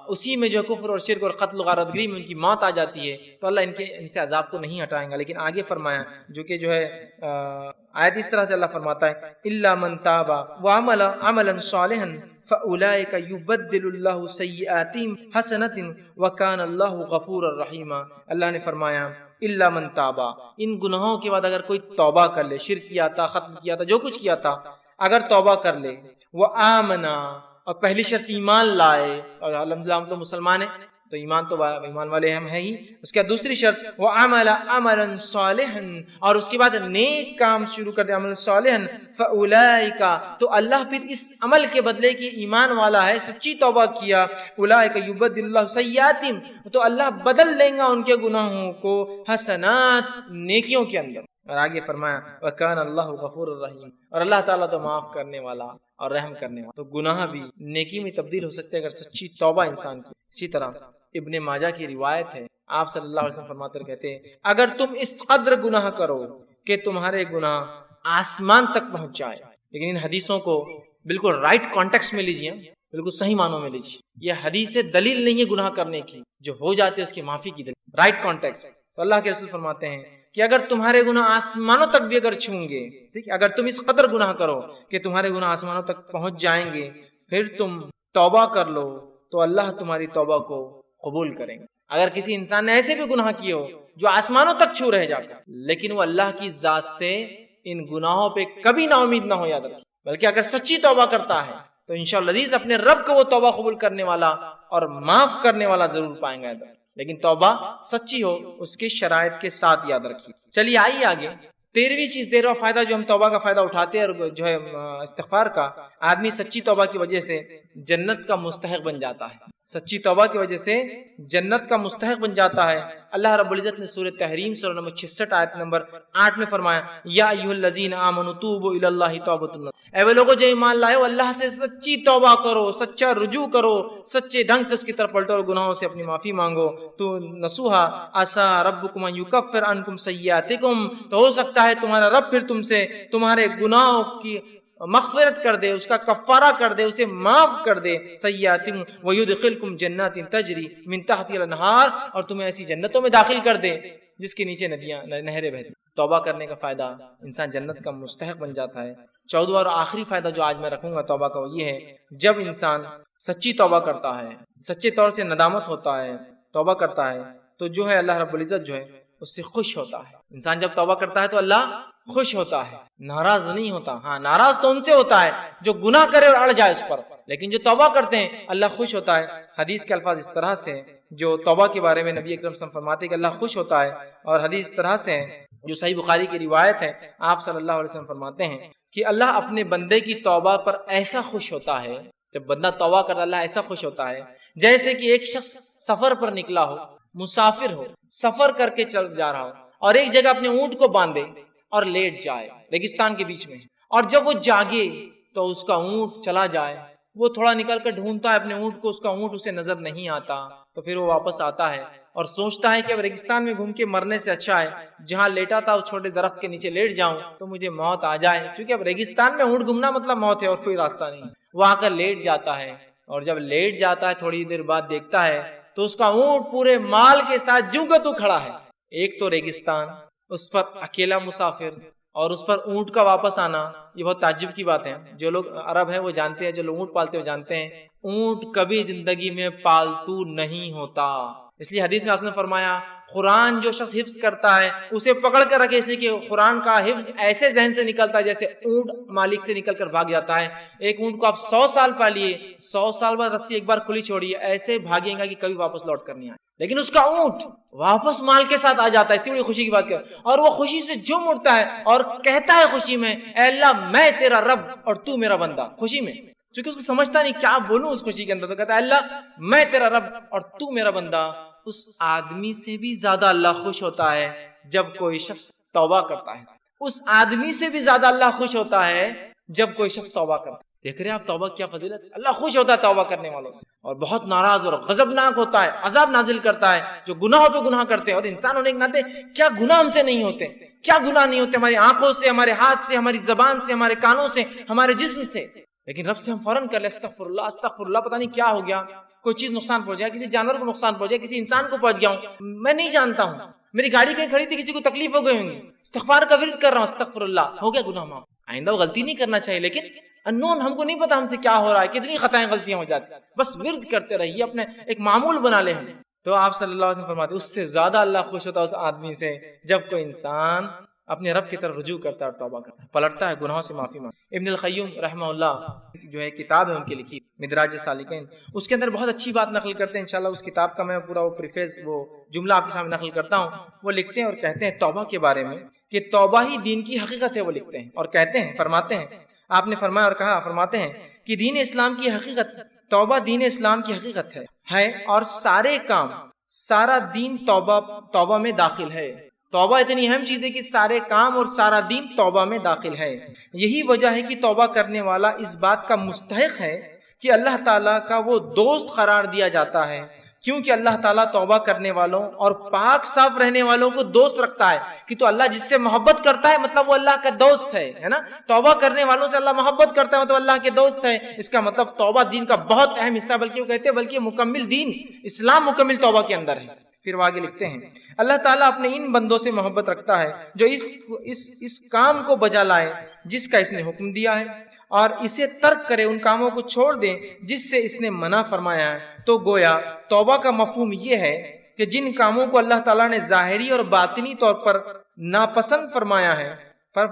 اسی میں جو ہے کفر اور شرک اور قتل و غارتگری میں ان کی موت آ جاتی ہے، تو اللہ ان سے عذاب کو نہیں ہٹائیں گا۔ لیکن آگے فرمایا جو کہ جو ہے آیت اس طرح سے اللہ فرماتا ہے الا من تاب وعمل عملا صالحا فاولئک یبدل اللہ سیئاتہم حسنات وکان اللہ غفورا رحیما۔ اللہ نے فرمایا الا من تابا، ان گناہوں کے بعد اگر کوئی توبہ کر لے، شرک کیا تھا، ختم کیا تھا، جو کچھ کیا تھا، اگر توبہ کر لے، وہ آمنا، اور پہلی شرط ایمان لائے، اور الحمدللہ ہم تو مسلمان ہیں تو ایمان والے ہم ہیں ہی۔ اس کے بعد دوسری شرط وہ عمل عملا صالحا، اور اس کے بعد نیک کام شروع کر دے، عمل صالحا فاولئک، تو اللہ پھر اس عمل کے بدلے کی ایمان والا ہے، سچی توبہ کیا، اولئک یبدل اللہ سیئاتہم، تو اللہ بدل لیں گا ان کے گناہوں کو حسنات، نیکیوں کے اندر۔ اور آگے فرمایا وَكَانَ اللَّهُ غَفُورًا رَحِيمًا، اور اللہ تعالیٰ تو معاف کرنے والا اور رحم کرنے والا۔ تو گناہ بھی نیکی میں تبدیل ہو سکتے ہیں اگر سچی توبہ انسان کی۔ اسی طرح ابن ماجہ کی روایت ہے، آپ صلی اللہ علیہ وسلم فرماتے کہتے ہیں اگر تم اس قدر گناہ کرو کہ تمہارے گناہ آسمان تک پہنچ جائے، لیکن ان حدیثوں کو بالکل رائٹ کانٹیکسٹ میں لیجئے، بالکل صحیح معنوں میں لیجئے، یہ حدیث دلیل نہیں ہے گناہ کرنے کی، جو ہو جاتے ہیں اس کی معافی کی دلیل، رائٹ کانٹیکسٹ۔ تو اللہ کے رسول فرماتے ہیں کہ اگر تمہارے گناہ آسمانوں تک بھی اگر چھوں گے، ٹھیک ہے، اگر تم اس قدر گناہ کرو کہ تمہارے گناہ آسمانوں تک پہنچ جائیں گے، پھر تم توبہ کر لو تو اللہ تمہاری توبہ کو قبول کریں گے۔ اگر کسی انسان نے ایسے بھی گناہ کیے ہو جو آسمانوں تک چھو رہے جا کر، لیکن وہ اللہ کی ذات سے ان گناہوں پہ کبھی نا امید نہ ہو، یاد رکھیں، بلکہ اگر سچی توبہ کرتا ہے تو انشاءاللہ عزیز اپنے رب کو وہ توبہ قبول کرنے والا اور معاف کرنے والا ضرور پائیں گا، لیکن توبہ سچی ہو، اس کے شرائط کے ساتھ، یاد رکھیے۔ چلیے آئیے آگے 13ویں چیز، 13واں فائدہ جو ہم توبہ کا فائدہ اٹھاتے ہیں اور جو ہے استغفار کا، آدمی سچی توبہ کی وجہ سے جنت کا مستحق بن جاتا ہے، سچی توبہ کی وجہ سے جنت کا مستحق بن جاتا ہے۔ اللہ رب العزت نے سورہ تحریم سورہ نمبر 66 آیت نمبر 8 میں فرمایا یا ایھا الذین آمنوا توبوا الی اللہ توبۃ نصوحا، اے وہ لوگو جو ایمان لائے ہو اللہ سے سچی توبہ کرو، سچا رجوع کرو، سچے ڈھنگ سے اس کی طرف پلٹو اور گناہوں سے اپنی معافی مانگو، تو نصوحا عسیٰ ربکم ان یکفر عنکم سیئاتکم، تو ہو سکتا ہے تمہارا رب پھر تم سے تمہارے گناہوں کی مغفرت کر دے، اس کا کفارہ کر دے، اسے معاف کر دے، سیئاتکم ویدخلکم جنات تجری من تحتها الانہار، اور تمہیں ایسی جنتوں میں داخل کر دے جس کے نیچے ندیاں نہریں بہتی۔ توبہ کرنے کا فائدہ، انسان جنت کا مستحق بن جاتا ہے۔ 14واں اور آخری فائدہ جو آج میں رکھوں گا توبہ کا وہ یہ ہے، جب انسان سچی توبہ کرتا ہے، سچے طور سے ندامت ہوتا ہے، توبہ کرتا ہے، تو جو ہے اللہ رب العزت جو ہے اس سے خوش ہوتا ہے۔ انسان جب توبہ کرتا ہے تو اللہ خوش ہوتا ہے، ناراض نہیں ہوتا۔ ہاں ناراض تو ان سے ہوتا ہے جو گناہ کرے اور اڑ جائے اس پر، لیکن جو توبہ کرتے ہیں اللہ خوش ہوتا ہے۔ حدیث کے الفاظ اس طرح سے جو توبہ کے بارے میں نبی اکرم صلی اللہ علیہ وسلم فرماتے ہیں کہ اللہ خوش ہوتا ہے، اور حدیث اس طرح سے جو صحیح بخاری کی روایت ہے، آپ صلی اللہ علیہ وسلم فرماتے ہیں کہ اللہ اپنے بندے کی توبہ پر ایسا خوش ہوتا ہے، جب بندہ توبہ کرتا اللہ ایسا خوش ہوتا ہے جیسے کہ ایک شخص سفر پر نکلا ہو، مسافر ہو، سفر کر کے چل جا رہا ہو، اور ایک جگہ اپنے اونٹ کو باندھے اور لیٹ جائے ریگستان کے بیچ میں، اور جب وہ جاگے تو اس کا اونٹ چلا جائے، وہ تھوڑا نکل کر ڈھونڈتا ہے اپنے اونٹ کو، اس کا اونٹ اسے نظر نہیں آتا، تو پھر وہ واپس آتا ہے اور سوچتا ہے کہ اب ریگستان میں گھوم کے مرنے سے اچھا ہے جہاں لیٹا تھا اس چھوٹے درخت کے نیچے لیٹ جاؤں تو مجھے موت آ جائے، کیونکہ اب ریگستان میں اونٹ گھومنا مطلب موت ہے اور کوئی راستہ نہیں۔ وہ آ کر لیٹ جاتا ہے، اور جب لیٹ جاتا ہے تھوڑی دیر بعد دیکھتا ہے تو اس کا اونٹ پورے مال کے ساتھ جوں کا تو کھڑا ہے۔ ایک تو ریگستان، اس پر اکیلا مسافر، اور اس پر اونٹ کا واپس آنا، یہ بہت تعجب کی بات ہے۔ جو لوگ عرب ہیں وہ جانتے ہیں، جو لوگ اونٹ پالتے ہیں وہ جانتے ہیں اونٹ کبھی زندگی میں پالتو نہیں ہوتا۔ اس لیے حدیث میں آپ نے فرمایا قرآن جو شخص حفظ کرتا ہے اسے پکڑ کر رکھے، اس لیے کہ قرآن کا حفظ ایسے ذہن سے نکلتا ہے جیسے اونٹ مالک سے نکل کر بھاگ جاتا ہے۔ ایک اونٹ کو آپ 100 سال پالیے، 100 سال بعد رسی ایک بار کھلی چھوڑیے، ایسے بھاگے گا کہ کبھی واپس لوٹ کر نہیں آئے، لیکن اس کا اونٹ واپس مال کے ساتھ آ جاتا ہے۔ اس لیے خوشی کی بات کر، اور وہ خوشی سے جھوم اٹھتا ہے اور کہتا ہے خوشی میں اے اللہ میں تیرا رب اور تو میرا بندہ، خوشی میں، کیونکہ اس کو سمجھتا نہیں کیا بولوں اس خوشی کے اندر، تو کہتا ہے اللہ میں تیرا رب اور تو میرا بندہ، اس آدمی سے بھی زیادہ اللہ خوش ہوتا ہے جب کوئی شخص توبہ کرتا ہے. اس آدمی سے بھی زیادہ اللہ خوش ہوتا ہے جب کوئی شخص توبہ کرتا ہے. دیکھ رہے ہیں آپ توبہ کیا فضیلت. اللہ خوش ہوتا ہے توبہ کرنے والوں سے اور بہت ناراض اور غضبناک ہوتا ہے, عذاب نازل کرتا ہے جو گناہوں پہ گناہ کرتے ہیں. اور انسان ہونے کے ناطے کیا گناہ ہم سے نہیں ہوتے, کیا گناہ نہیں ہوتے ہماری آنکھوں سے, ہمارے ہاتھ سے, ہماری زبان سے, ہمارے کانوں سے, ہمارے جسم سے. لیکن رب سے ہم فوراً کر لیں استغفر اللہ استغفر اللہ, پتہ نہیں کیا ہو گیا, کوئی چیز نقصان پہنچ گیا, کسی جانور کو نقصان پہنچ گیا, کسی انسان کو پہنچ گیا ہوں, میں نہیں جانتا ہوں, میری گاڑی کہیں کھڑی تھی, کسی کو تکلیف ہو گئی ہوگی, استغفار کا ورد کر رہا ہوں, استغفر اللہ, ہو گیا گناہ معاف. آئندہ وہ غلطی نہیں کرنا چاہیے, لیکن انون, ہم کو نہیں پتا ہم سے کیا ہو رہا ہے, کتنی خطائیں غلطیاں ہو جاتی ہیں, بس ورد کرتے رہیے, اپنے ایک معمول بنا لیں ہم. تو آپ صلی اللہ علیہ وسلم فرماتے اس سے زیادہ اللہ خوش ہوتا ہے اس آدمی سے جب کوئی انسان اپنے رب کی طرف رجوع کرتا ہے اور توبہ کرتا ہے, پلٹتا ہے, گناہوں سے معافی مانگتا ہے. ابن القیم رحمہ اللہ جو ہے کتاب ہے ان کی لکھی مدراج سالکین, اس کے اندر بہت اچھی بات نقل کرتے ہیں. انشاءاللہ اس کتاب کا میں پورا وہ پریفیس, وہ جملہ آپ کے سامنے نقل کرتا ہوں. وہ لکھتے ہیں اور کہتے ہیں توبہ کے بارے میں کہ توبہ ہی دین کی حقیقت ہے. وہ لکھتے ہیں اور کہتے ہیں, فرماتے ہیں, آپ نے فرمایا اور کہا, فرماتے ہیں کہ دین اسلام کی حقیقت, توبہ دین اسلام کی حقیقت ہے اور سارے کام, سارا دین توبہ میں داخل ہے. توبہ اتنی اہم چیز ہے کہ سارے کام اور سارا دین توبہ میں داخل ہے. یہی وجہ ہے کہ توبہ کرنے والا اس بات کا مستحق ہے کہ اللہ تعالیٰ کا وہ دوست قرار دیا جاتا ہے, کیونکہ اللہ تعالیٰ توبہ کرنے والوں اور پاک صاف رہنے والوں کو دوست رکھتا ہے. کہ تو اللہ جس سے محبت کرتا ہے مطلب وہ اللہ کا دوست ہے نا. توبہ کرنے والوں سے اللہ محبت کرتا ہے مطلب اللہ کے دوست ہے. اس کا مطلب توبہ دین کا بہت اہم حصہ, بلکہ وہ کہتے ہیں بلکہ مکمل دین اسلام مکمل توبہ کے اندر ہے. پھر وہ آگے لکھتے ہیں اللہ تعالیٰ اپنے ان بندوں سے محبت رکھتا ہے جو اس کام کو بجا لائے جس کا اس نے حکم دیا ہے, اور اسے ترک کرے, ان کاموں کو چھوڑ دیں جس سے اس نے منع فرمایا ہے. تو گویا توبہ کا مفہوم یہ ہے کہ جن کاموں کو اللہ تعالیٰ نے ظاہری اور باطنی طور پر ناپسند فرمایا ہے,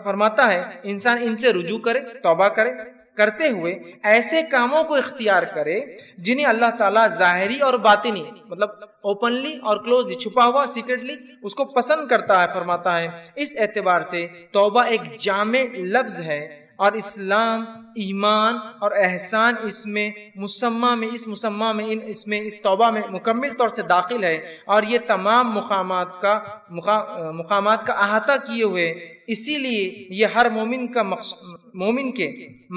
فرماتا ہے انسان ان سے رجوع کرے, توبہ کرے, کرتے ہوئے ایسے کاموں کو اختیار کرے جنہیں اللہ تعالیٰ ظاہری اور باطنی مطلب اوپنلی اور کلوزلی, چھپا ہوا سیکرٹلی, اس کو پسند کرتا ہے. فرماتا ہے اس اعتبار سے توبہ ایک جامع لفظ ہے اور اسلام, ایمان اور احسان اس توبہ میں مکمل طور سے داخل ہے, اور یہ تمام مقامات کا احاطہ کیے ہوئے. اسی لیے یہ ہر مومن کے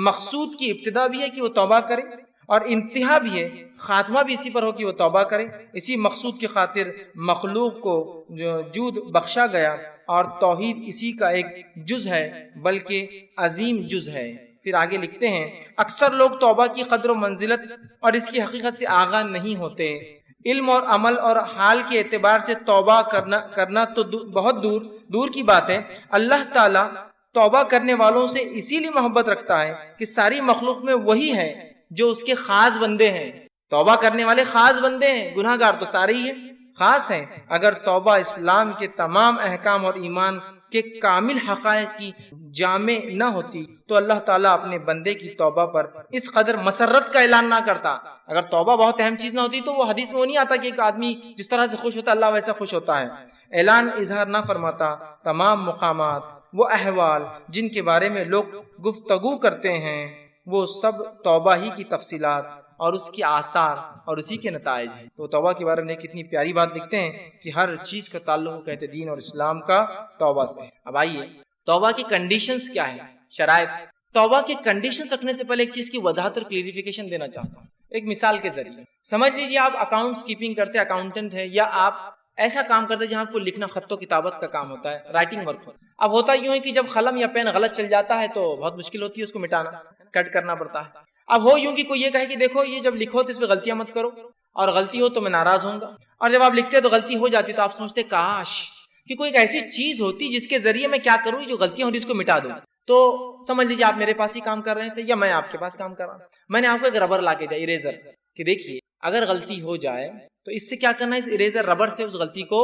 مقصود کی ابتدا بھی ہے کہ وہ توبہ کرے, اور انتہا بھی ہے, خاتمہ بھی اسی پر ہو کہ وہ توبہ کرے. اسی مقصود کی خاطر مخلوق کو جود بخشا گیا, اور توحید اسی کا ایک جز ہے, بلکہ عظیم جز ہے. پھر آگے لکھتے ہیں اکثر لوگ توبہ کی قدر و منزلت اور اس کی حقیقت سے آگاہ نہیں ہوتے. علم اور عمل اور حال کے اعتبار سے توبہ کرنا تو بہت دور کی بات ہے. اللہ تعالیٰ توبہ کرنے والوں سے اسی لیے محبت رکھتا ہے کہ ساری مخلوق میں وہی ہے جو اس کے خاص بندے ہیں. توبہ کرنے والے خاص بندے ہیں, گناہ گار تو سارے ہی ہیں, خاص ہیں. اگر توبہ اسلام کے تمام احکام اور ایمان کے کامل حقائق کی جامع نہ ہوتی تو اللہ تعالیٰ اپنے بندے کی توبہ پر اس قدر مسرت کا اعلان نہ کرتا. اگر توبہ بہت اہم چیز نہ ہوتی تو وہ حدیث میں وہ نہیں آتا کہ ایک آدمی جس طرح سے خوش ہوتا ہے اللہ ویسا خوش ہوتا ہے. اعلان اظہار نہ فرماتا. تمام مقامات, وہ احوال جن کے بارے میں لوگ گفتگو کرتے ہیں, وہ سب توبہ ہی کی تفصیلات اور اس کی آثار اور اسی کے نتائج ہیں. تو توبہ کے بارے میں کتنی پیاری بات لکھتے ہیں کہ ہر چیز کا تعلق کہتے دین اور اسلام کا توبہ سے. اب آئیے توبہ کی کنڈیشنز کیا ہیں, شرائط. توبہ کے کنڈیشنز رکھنے سے پہلے ایک چیز کی وضاحت اور کلیریفیکیشن دینا چاہتا ہوں ایک مثال کے ذریعے. سمجھ لیجیے آپ اکاؤنٹس کیپنگ کرتے, اکاؤنٹنٹ ہے, یا آپ ایسا کام کرتے جہاں کو لکھنا خط و کتابت کا کام ہوتا ہے, رائٹنگ ورک ہوتا ہے. اب ہوتا یوں ہے کہ جب قلم یا پین غلط چل جاتا ہے تو بہت مشکل ہوتی ہے اس کو مٹانا, کٹ کرنا پڑتا ہے. اب ہو یوں کہ کوئی یہ کہے کہ دیکھو یہ جب لکھو تو اس پہ غلطیاں مت کرو, اور غلطی ہو تو میں ناراض ہوں گا. اور جب آپ لکھتے تو غلطی ہو جاتی تو آپ سوچتے کاش کہ کوئی ایک ایسی چیز ہوتی جس کے ذریعے میں کیا کروں, جو غلطیاں ہو رہی اس کو مٹا دوں. تو سمجھ لیجیے آپ میرے پاس ہی کام کر رہے تھے یا میں آپ کے پاس کام کر رہا ہوں. میں نے آپ کو ایک ربر لا کے دیا, اریزر, کہ دیکھیے اگر غلطی ہو جائے تو اس سے کیا کرنا ہے, اس اریزر ربر سے اس غلطی کو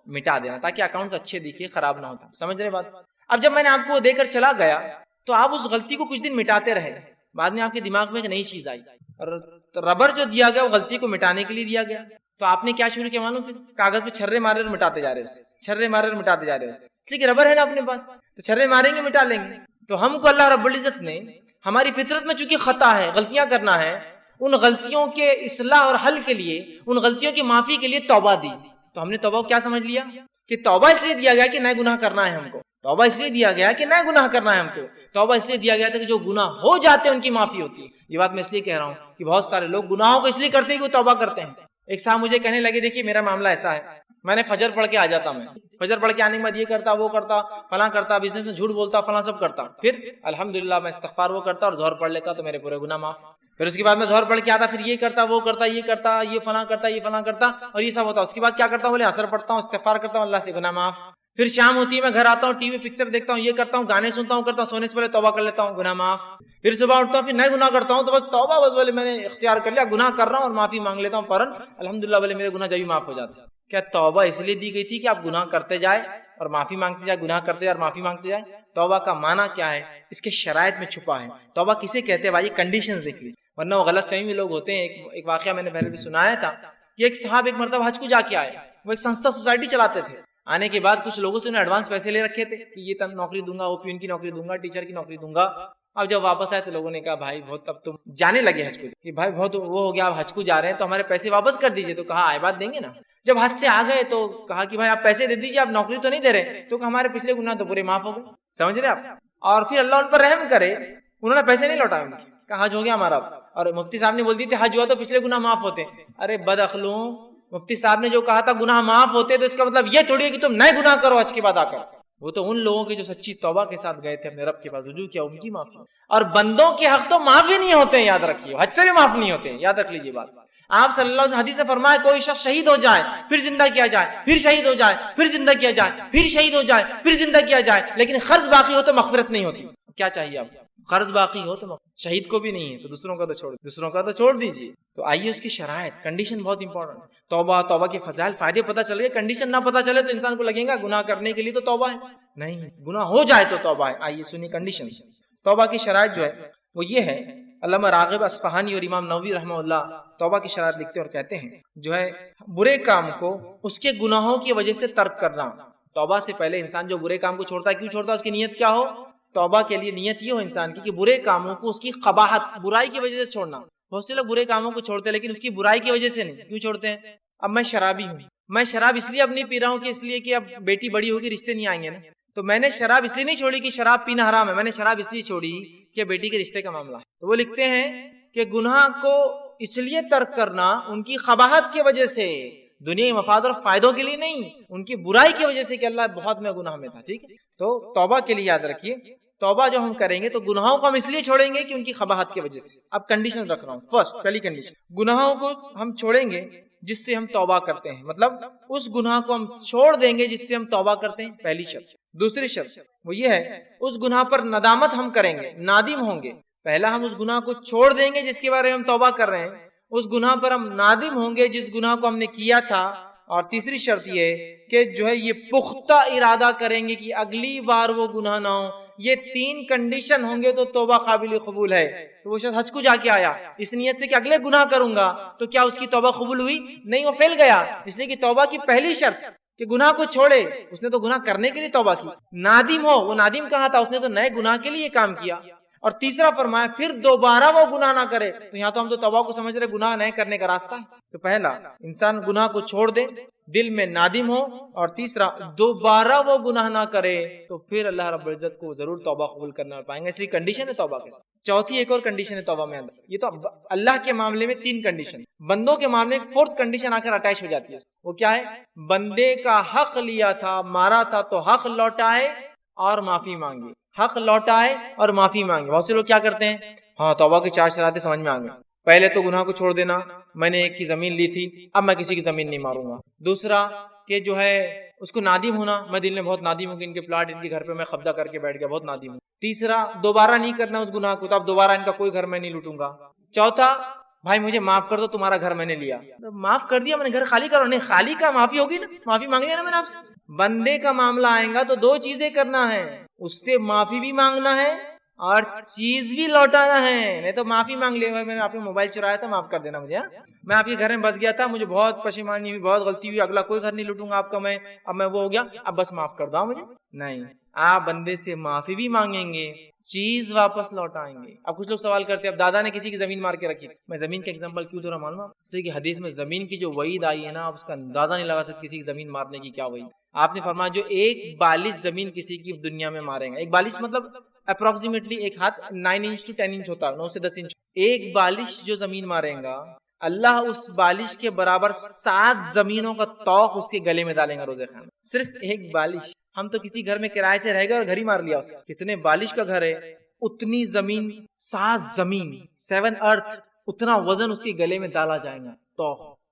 مٹا دینا تاکہ اکاؤنٹس اچھے دکھے, خراب نہ ہوتا. سمجھ رہے بات. اب جب میں نے آپ کو دے کر چلا گیا تو آپ اس غلطی کو کچھ دن مٹاتے رہے, بعد میں آپ کے دماغ میں ایک نئی چیز آئی, اور ربر جو دیا گیا وہ غلطی کو مٹانے کے لیے دیا گیا. تو آپ نے کیا شروع کیا معلوم, پھر کاغذ پہ چھرے مارے اور مٹاتے جا رہے اسے, چھرے مارے اور مٹاتے جا رہے اسے, اس لیے کہ ربر ہے نا اپنے پاس, تو چھرے ماریں گے مٹا لیں گے. تو ہم کو اللہ رب العزت نے ہماری فطرت میں چونکہ خطا ہے, غلطیاں کرنا ہے, ان غلطیوں کے اصلاح اور حل کے لیے، ان غلطیوں کی معافی کے لیے توبہ دی. تو ہم نے توبہ کو کیا سمجھ لیا کہ توبہ اس لیے دیا گیا کہ نئے گناہ کرنا ہے ہم کو. توبہ اس لیے دیا گیا کہ نئے گناہ کرنا ہے ہم کو. توبہ اس لیے دیا گیا تھا کہ جو گناہ ہو جاتے ہیں ان کی معافی ہوتی ہے. یہ بات میں اس لیے کہہ رہا ہوں کہ بہت سارے لوگ گناہوں کو اس لیے کرتے ہیں کہ وہ توبہ کرتے ہیں. ایک صاحب مجھے کہنے لگے دیکھیے میرا معاملہ ایسا ہے، میں نے فجر پڑھ کے آ جاتا، میں فجر پڑھ کے آنے کے بعد یہ کرتا وہ کرتا فلاں کرتا، بزنس میں جھوٹ بولتا فلاں سب کرتا، پھر الحمدللہ میں استغفار وہ کرتا اور ظہر پڑھ لیتا تو میرے پورے گناہ معاف. پھر اس کے بعد میں ظہر پڑھ کے آتا، پھر یہ کرتا وہ کرتا یہ کرتا یہ فلاں کرتا یہ فلاں کرتا اور یہ سب ہوتا. اس کے بعد کیا کرتا ہوں، بولے عصر پڑھتا ہوں استغفار کرتا ہوں اللہ سے گناہ معاف. پھر شام ہوتی ہے میں گھر آتا ہوں ٹی وی پکچر دیکھتا ہوں یہ کرتا ہوں گانے سنتا ہوں کرتا ہوں، سونے سے پہلے توبہ کر لیتا ہوں گناہ معاف. پھر صبح اٹھتا ہوں پھر نئے گناہ کرتا ہوں تو بس توبہ بس بولے میں نے اختیار کر لیا گناہ کر رہا ہوں اور معافی مانگ لیتا ہوں فوراً الحمدللہ بولے میرے گناہ جبھی معاف ہو جاتے ہیں. کیا توبہ اس لیے دی گئی تھی کہ آپ گناہ کرتے جائے اور معافی مانگتے جائے، گناہ کرتے جائے اور معافی مانگتے جائے؟ توبہ کا معنی کیا ہے، اس کے شرائط میں چھپا ہے. توبہ کسے کہتے ہیں بھائی، کنڈیشنز دیکھ لیجیے ورنہ وہ غلط فہمی میں لوگ ہوتے ہیں. ایک واقعہ میں نے پہلے بھی سنایا تھا کہ ایک صاحب ایک مرتبہ حج کو جا کے آئے، وہ ایک سنستھا سوسائٹی چلاتے تھے. آنے کے بعد کچھ لوگوں سے انہیں ایڈوانس پیسے لے رکھے تھے کہ یہ نوکری دوں گا، او پی ان کی نوکری دوں گا، ٹیچر کی نوکری دوں گا. اب جب واپس آئے تو لوگوں نے کہا بھائی بہت اب تم جانے لگے حج کو کہ بھائی بہت وہ ہو گیا، آپ حج کو جا رہے ہیں تو ہمارے پیسے واپس کر دیجیے. تو کہا آئے بات دیں گے نا. جب حج سے آ گئے تو کہا کہ بھائی آپ پیسے دے دیجیے، آپ نوکری تو نہیں دے رہے. تو کہا ہمارے پچھلے گناہ تو پورے معاف ہو گئے. سمجھ رہے آپ؟ اور پھر اللہ ان پر رحم کرے، انہوں نے پیسے نہیں لوٹائے ان کے، کہا حج ہو گیا ہمارا. اور مفتی صاحب نے بول دی تھی حج ہوا تو پچھلے گناہ معاف ہوتے. ارے بد اخلوں، مفتی صاحب نے جو کہا تھا گناہ معاف ہوتے تو اس کا مطلب یہ تھوڑی ہے کہ تم نئے گناہ کرو حج کے بعد آ کر. وہ تو ان لوگوں کے جو سچی توبہ کے ساتھ گئے تھے اپنے رب کے پاس رجوع کیا ان کی معافی. اور بندوں کے حق تو معاف ہی نہیں ہوتے ہیں، یاد رکھیے، حج سے بھی معاف نہیں ہوتے ہیں، یاد رکھ لیجیے بات. آپ صلی اللہ علیہ وسلم حدیث سے فرمایا کوئی شخص شہید ہو جائے پھر زندہ کیا جائے، پھر شہید ہو جائے پھر زندہ کیا جائے، پھر شہید ہو جائے پھر زندہ کیا جائے، لیکن قرض باقی ہو تو مغفرت نہیں ہوتی. کیا چاہیے آپ؟ قرض باقی ہو تو شہید کو بھی نہیں ہے تو دوسروں کا تو چھوڑ دیجیے. تو آئیے اس کی شرائط، کنڈیشن بہت امپورٹنٹ. توبہ کے فضائل فائدے پتہ چل گئے، کنڈیشن نہ پتہ چلے تو انسان کو لگے گا گناہ کرنے کے لیے تو توبہ ہے، نہیں گناہ ہو جائے تو توبہ ہے. آئیے سنیے کنڈیشنز. توبہ کی شرائط جو ہے وہ یہ ہے. علامہ راغب اصفہانی اور امام نووی رحمہ اللہ توبہ کی شرائط لکھتے اور کہتے ہیں جو ہے برے کام کو اس کے گناہوں کی وجہ سے ترک کرنا. توبہ سے پہلے انسان جو برے کام کو چھوڑتا ہے کیوں چھوڑتا ہے، اس کی نیت کیا ہو؟ توبہ کے لیے نیت یہ ہو انسان کی کہ برے کاموں کو اس کی قباحت برائی کی وجہ سے چھوڑنا. بہت سے لوگ برے کاموں کو چھوڑتے ہیں لیکن اس کی برائی کی وجہ سے نہیں. کیوں چھوڑتے ہیں؟ اب میں شرابی ہوں، میں شراب اس لیے اب نہیں پی رہا ہوں کہ اس لیے کہ اب بیٹی بڑی ہوگی رشتے نہیں آئیں گے نا. تو میں نے شراب اس لیے نہیں چھوڑی کہ شراب پینا حرام ہے، میں نے شراب اس لیے چھوڑی کہ بیٹی کے رشتے کا معاملہ ہے. تو وہ لکھتے ہیں کہ گناہ کو اس لیے ترک کرنا ان کی قباحت کی وجہ سے، دنیا مفاد اور فائدوں کے لیے نہیں، ان کی برائی کی وجہ سے کہ اللہ بہت میں گناہ میں تھا. ٹھیک ہے، تو توبہ کے لیے یاد رکھیے توبہ جو ہم کریں گے تو گناہوں کو ہم اس لیے چھوڑیں گے کہ ان کی قباحت کی وجہ سے. اب کنڈیشن رکھ رہا ہوں. فرسٹ، پہلی کنڈیشن، گناہوں کو ہم چھوڑیں گے جس سے ہم توبہ کرتے ہیں، مطلب اس گناہ کو ہم چھوڑ دیں گے جس سے ہم توبہ کرتے ہیں، پہلی شرط. دوسری شرط وہ یہ ہے اس گناہ پر ندامت ہم کریں گے، نادم ہوں گے. پہلا ہم اس گناہ کو چھوڑ دیں گے جس کے بارے میں ہم توبہ کر رہے ہیں، اس گناہ پر ہم نادم ہوں گے جس گناہ کو ہم نے کیا تھا. اور تیسری شرط یہ کہ جو ہے یہ پختہ ارادہ کریں گے کہ اگلی بار وہ گناہ نہ ہو. یہ تین کنڈیشن ہوں گے تو توبہ قابل قبول ہے. تو وہ شخص حج کو جا کے آیا اس نیت سے کہ اگلے گناہ کروں گا، تو کیا اس کی توبہ قبول ہوئی؟ نہیں، وہ فیل گیا. اس لیے کہ توبہ کی پہلی شرط کہ گناہ کو چھوڑے، اس نے تو گناہ کرنے کے لیے توبہ کی. نادم ہو، وہ نادم کہاں تھا، اس نے تو نئے گناہ کے لیے یہ کام کیا. اور تیسرا فرمایا پھر دوبارہ وہ گناہ نہ کرے. تو یہاں تو ہم تو توبہ کو سمجھ رہے گناہ نئے کرنے کا راستہ ہے. تو پہلا انسان گناہ کو چھوڑ دے، دل میں نادم ہو، اور تیسرا دوبارہ وہ گناہ نہ کرے، تو پھر اللہ رب العزت کو ضرور توبہ قبول کرنا پائیں گے. اس لیے کنڈیشن ہے توبہ کے ساتھ. چوتھی ایک اور کنڈیشن ہے توبہ میں اندر. یہ تو اللہ کے معاملے میں تین کنڈیشن، بندوں کے معاملے میں فورتھ کنڈیشن آ کر اٹیچ ہو جاتی ہے. وہ کیا ہے؟ بندے کا حق لیا تھا، مارا تھا، تو حق لوٹائے اور معافی مانگے. حق لوٹائے اور معافی مانگے. بہت سے لوگ کیا کرتے ہیں، ہاں توبہ کی چار شرائطیں سمجھ میں آ گئی. پہلے تو گناہ کو چھوڑ دینا، میں نے ایک کی زمین لی تھی اب میں کسی کی زمین نہیں ماروں گا. دوسرا کہ جو ہے اس کو نادم ہونا، میں دل میں بہت نادم ہوں کہ ان کے پلاٹ ان کے گھر پہ میں قبضہ کر کے بیٹھ گیا، بہت نادم ہوں. تیسرا دوبارہ نہیں کرنا اس گناہ کو، تو اب دوبارہ ان کا کوئی گھر میں نہیں لوٹوں گا. چوتھا بھائی مجھے معاف کر دو، تمہارا گھر میں نے لیا. معاف کر دیا میں نے، گھر خالی کرو. نہیں، خالی کا معافی ہوگی نا، معافی مانگ لیا نا میں نے آپ سے. بندے کا معاملہ آئے گا تو دو چیزیں کرنا ہے، اس سے معافی بھی مانگنا ہے اور چیز بھی لوٹانا ہے. نہیں تو معافی مانگ لیا، میں نے آپ نے موبائل چرایا تھا، معاف کر دینا مجھے، میں آپ کے گھر میں بس گیا تھا، مجھے بہت پشیمانی ہوئی، بہت غلطی ہوئی، اگلا کوئی گھر نہیں لوٹوں گا آپ کا میں، اب میں وہ ہو گیا، اب بس معاف کر دو مجھے. نہیں، آپ بندے سے معافی بھی مانگیں گے، چیز واپس لوٹائیں گے۔ اب کچھ لوگ سوال کرتے ہیں اب دادا نے کسی کی زمین مار کے رکھی، میں زمین کا ایگزامپل کیوں دے رہا معلوم ہے اس لیے کہ حدیث میں زمین کی جو وعید آئی ہے نا، اس کا اندازہ نہیں لگا سکتے کسی کی زمین مارنے کی کیا وعید۔ آپ نے فرمایا جو 1 بالش زمین کسی کی دنیا میں مارے گا، 1 بالش مطلب اپروکسیمیٹلی 1 ہاتھ 9 انچ to 10 انچ ہوتا ہے، 9 سے 10 انچ۔ 1 بالش جو زمین مارے گا، اللہ اس بالش کے برابر 7 زمینوں کا توق اس کے گلے میں ڈالیں گا روزے قیامت، صرف 1 بالش۔ ہم تو کسی گھر میں کرائے سے رہ گئے اور گھر ہی مار لیا اس کا، کتنے بالش کا گھر ہے، اتنی زمین، 7 زمین 7 ارتھ، اتنا وزن اس کے گلے میں ڈالا جائے گا۔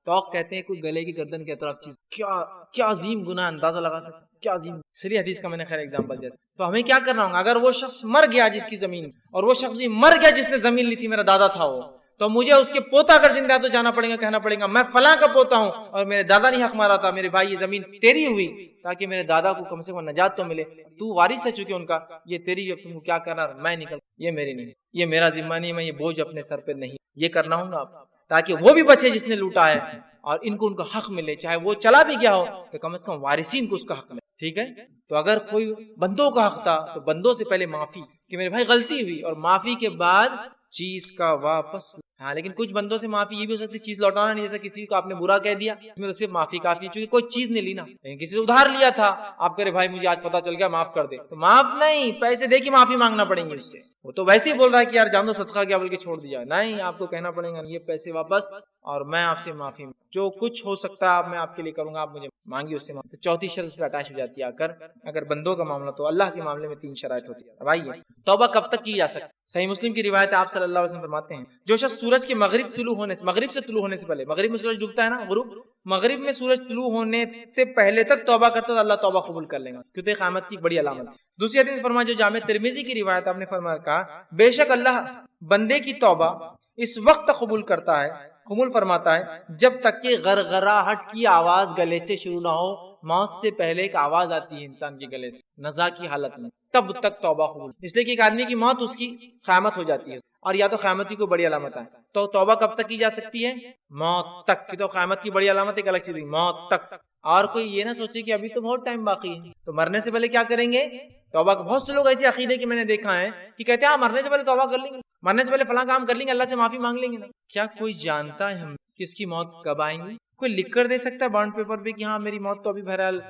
توق کہتے ہیں کوئی گلے کی گردن کے اطراف چیز، کیا عظیم گناہ، اندازہ لگا سکتے کیا عظیم۔ اس لیے حدیث کا میں نے خیر ایگزامپل دیا۔ تو ہمیں کیا کرنا ہوگا؟ اگر وہ شخص مر گیا جس کی زمین، اور وہ شخص مر گیا جس نے زمین لی تھی، میرا دادا تھا وہ، تو مجھے اس کے پوتا اگر زندہ ہے تو جانا پڑے گا، کہنا پڑے گا میں فلاں کا پوتا ہوں اور میرے دادا نے حق مارا تھا، میرے بھائی یہ زمین تیری ہوئی تاکہ میرے دادا کو کم سے کم نجات تو ملے، تو وارث ہے چونکہ ان کا، یہ تیری، اب تم کو کیا کرنا، میں نکل، یہ میری نہیں، یہ میرا ذمہ نہیں، میں یہ بوجھ اپنے سر پہ نہیں، یہ کرنا ہوگا آپ، تاکہ وہ بھی بچے جس نے لوٹا ہے اور ان کو ان کا حق ملے، چاہے وہ چلا بھی گیا ہو تو کم از کم وارثین کو اس کا حق ملے۔ ٹھیک ہے، تو اگر کوئی بندوں کا حق تھا تو بندوں سے پہلے معافی کہ میرے بھائی غلطی ہوئی، اور معافی کے بعد چیز کا واپس۔ ہاں لیکن کچھ بندوں سے معافی یہ بھی ہو سکتی چیز لوٹانا نہیں، جیسا کسی کو آپ نے برا کہہ دیا اس میں تو صرف معافی کافی ہے، چونکہ کوئی چیز نہیں لی نا، لیکن کسی سے ادھار لیا تھا، آپ کہہ رہے بھائی مجھے آج پتا چل گیا معاف کر دے، تو معاف نہیں، پیسے دے کے معافی مانگنا پڑیں گے اس سے۔ وہ تو ویسے ہی بول رہا ہے کہ یار جان دو صدقہ کیا بول کے چھوڑ دیا، نہیں، آپ کو کہنا پڑے گا یہ پیسے واپس اور میں آپ سے معافی، جو کچھ ہو سکتا ہے میں آپ کے لیے کروں گا، آپ مجھے مانگی اس سے معافی۔ چوتھی شرط اس پہ اٹیچ ہو جاتی ہے اگر بندوں کا معاملہ، تو اللہ کے معاملے میں 3 شرائط ہوتی ہے۔ اب آئیے توبہ کب تک کی جا سکتی؟ صحیح مسلم کی روایت ہے، آپ صلی اللہ علیہ وسلم فرماتے ہیں جو شخص سورج کے مغرب سے طلوع ہونے سے پہلے، مغرب میں سورج ڈوبتا ہے نا، غروب، مغرب میں سورج طلوع ہونے سے پہلے تک توبہ کرتا ہے تو اللہ توبہ قبول کر لے گا، کیونکہ قیامت کی بڑی علامت ہے۔ دوسری حدیث فرمایا جو جامع ترمذی کی روایت، آپ نے فرمایا کہا بے شک اللہ بندے کی توبہ اس وقت قبول کرتا ہے، قبول فرماتا ہے جب تک کہ غرغراہٹ کی آواز گلے سے شروع نہ ہو۔ موت سے پہلے ایک آواز آتی ہے انسان کے گلے سے نزا کی حالت میں، تب تک توبہ قبول، اس لیے کہ ایک آدمی کی موت اس کی قیامت ہو جاتی ہے، اور یا تو قیامت کی کوئی بڑی علامت ہے، تو توبہ کب تک کی جا سکتی ہے؟ موت تک کی، تو قیامت کی بڑی علامت ایک الگ چیز، موت تک۔ اور کوئی یہ نہ سوچے کہ ابھی تو بہت ٹائم باقی ہے تو مرنے سے پہلے کیا کریں گے توبہ۔ بہت سے لوگ ایسے عقیدے کہ میں نے دیکھا ہے کہ کہتے ہیں مرنے سے پہلے توبہ کر لیں گے، مرنے سے پہلے فلاں کام کر لیں گے، اللہ سے معافی مانگ لیں گے نا۔ کیا کوئی جانتا ہے ہم کہ اس کی موت کب آئیں گی؟ کوئی لکھ کر دے سکتا ہے بانڈ پیپر پہ کہ ہاں میری موت تو ابھی بہرحال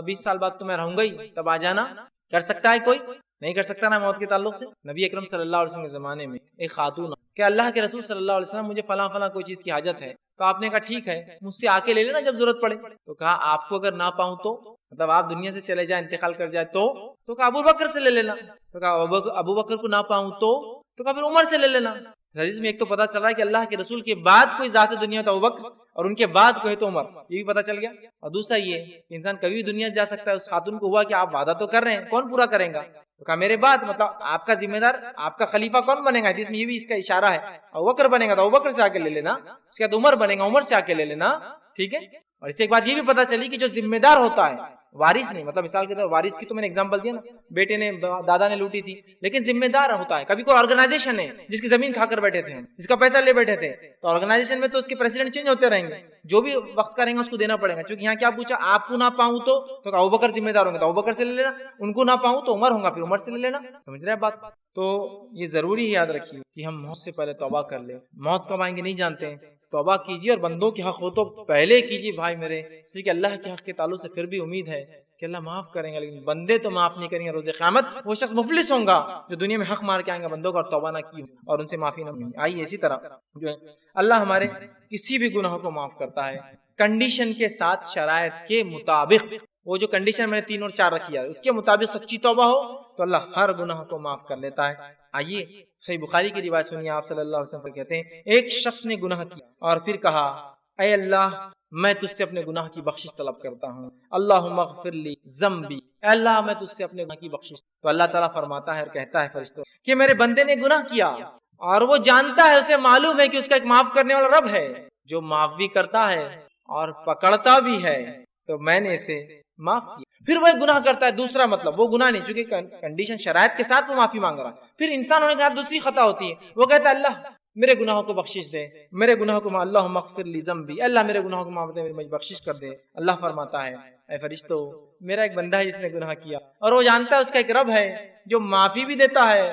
20 سال بعد تو میں رہوں گا ہی، تب آ جانا؟ کر سکتا ہے کوئی؟ نہیں کر سکتا نا موت کے تعلق سے۔ نبی اکرم صلی اللہ علیہ وسلم کے زمانے میں ایک خاتون کہ اللہ کے رسول صلی اللہ علیہ وسلم مجھے فلاں فلاں کوئی چیز کی حاجت ہے، تو آپ نے کہا ٹھیک ہے مجھ سے آ کے لے لینا جب ضرورت پڑے، تو کہا آپ کو اگر نہ پاؤں تو، مطلب آپ دنیا سے چلے جائیں، انتقال کر جائے تو کہا ابو بکر سے لے لینا، تو کہا ابو بکر کو نہ پاؤں تو کہا پھر عمر سے لے لینا۔ حدیث میں ایک تو پتا چل رہا ہے کہ اللہ کے رسول کے بعد کوئی ذات دنیا تو ابو بکر، اور ان کے بعد کوئی ہے تو عمر، یہ بھی پتا چل گیا۔ اور دوسرا یہ کہ انسان کبھی بھی دنیا جا سکتا ہے، اس خاتون کو ہوا کہ آپ وعدہ تو کر رہے ہیں، کون پورا کریں گا؟ تو کہا میرے بعد، مطلب آپ کا ذمہ دار، آپ کا خلیفہ کون بنے گا؟ حدیث میں یہ بھی اس کا اشارہ ہے، ابو بکر بنے گا تو ابو بکر سے آ کے لے لینا، اس کے بعد عمر بنے گا، عمر سے آ کے لے لینا، ٹھیک ہے۔ اور اس سے ایک بات یہ بھی پتا چلی کہ جو ذمہ دار ہوتا ہے، وارث نہیں، مطلب مثال کے طور وارث کی تو میں نے اگزامپل دیا نا، بیٹے نے دادا نے لوٹی تھی، لیکن ذمہ دار ہوتا ہے۔ کبھی کوئی آرگنائزیشن ہے جس کی زمین کھا کر بیٹھے تھے، جس کا پیسہ لے بیٹھے تھے، تو آرگنائزیشن میں تو اس کے پریزیڈنٹ چینج ہوتے رہیں گے، جو بھی وقت کریں گے اس کو دینا پڑے گا، کیونکہ یہاں کیا پوچھا، آپ کو نہ پاؤں تو ابوبکر ذمہ دار ہوں گے تو ابوبکر سے لے لینا، ان کو نہ پاؤں تو عمر ہوں گا پھر عمر سے لے لینا۔ سمجھ رہے ہیں بات؟ تو یہ ضروری یاد رکھیے کہ ہم موت سے پہلے توبہ کر لیں، موت کب آئیں گے نہیں جانتے ہیں، توبہ کیجیے، اور بندوں کے حق ہو تو پہلے کیجیے بھائی میرے، اس لیے کہ اللہ کے حق کے تعلق سے پھر بھی امید ہے کہ اللہ معاف کریں گے، لیکن بندے تو معاف نہیں کریں گے۔ روز قیامت وہ شخص مفلس ہوں گا جو دنیا میں حق مار کے آئیں گا بندوں کا اور توبہ نہ کی اور ان سے معافی نہ مانگی۔ آئیے اسی طرح جو ہے اللہ ہمارے کسی بھی گناہ کو معاف کرتا ہے کنڈیشن کے ساتھ، شرائط کے مطابق۔ وہ جو کنڈیشن میں نے 3 اور 4 رکھی ہے اس کے مطابق سچی توبہ ہو تو اللہ ہر گناہ کو معاف کر لیتا ہے۔ آئیے صحیح بخاری کی روایت سنیے، آپ صلی اللہ علیہ وسلم کہتے ہیں ایک شخص نے گناہ کیا اور پھر کہا اے اللہ میں تجھ سے اپنے گناہ کی بخشش طلب کرتا ہوں، اللہم اغفر لی ذنبی، اے اللہ میں تجھ سے اپنے گناہ کی بخشش، تو اللہ تعالیٰ فرماتا ہے اور کہتا ہے فرشتوں کہ میرے بندے نے گناہ کیا اور وہ جانتا ہے، اسے معلوم ہے کہ اس کا ایک معاف کرنے والا رب ہے جو معاف بھی کرتا ہے اور پکڑتا بھی ہے، تو میں نے اسے معاف کیا۔ پھر وہ ایک گناہ کرتا ہے، دوسرا مطلب وہ گناہ نہیں، چونکہ کنڈیشن شرائط کے ساتھ وہ معافی مانگ رہا ہے، پھر انسان ہونے کے بعد دوسری خطا ہوتی ہے، وہ کہتا ہے اللہ میرے گناہوں کو بخشش دے، میرے گناہوں کو اللہم اغفر لی ذنبی، اللہ میرے گناہوں کو معاف دے، مجھے بخشش کر دے۔ اللہ فرماتا ہے اے فرشتوں میرا ایک بندہ ہے جس نے گناہ کیا اور وہ جانتا ہے اس کا ایک رب ہے جو معافی بھی دیتا ہے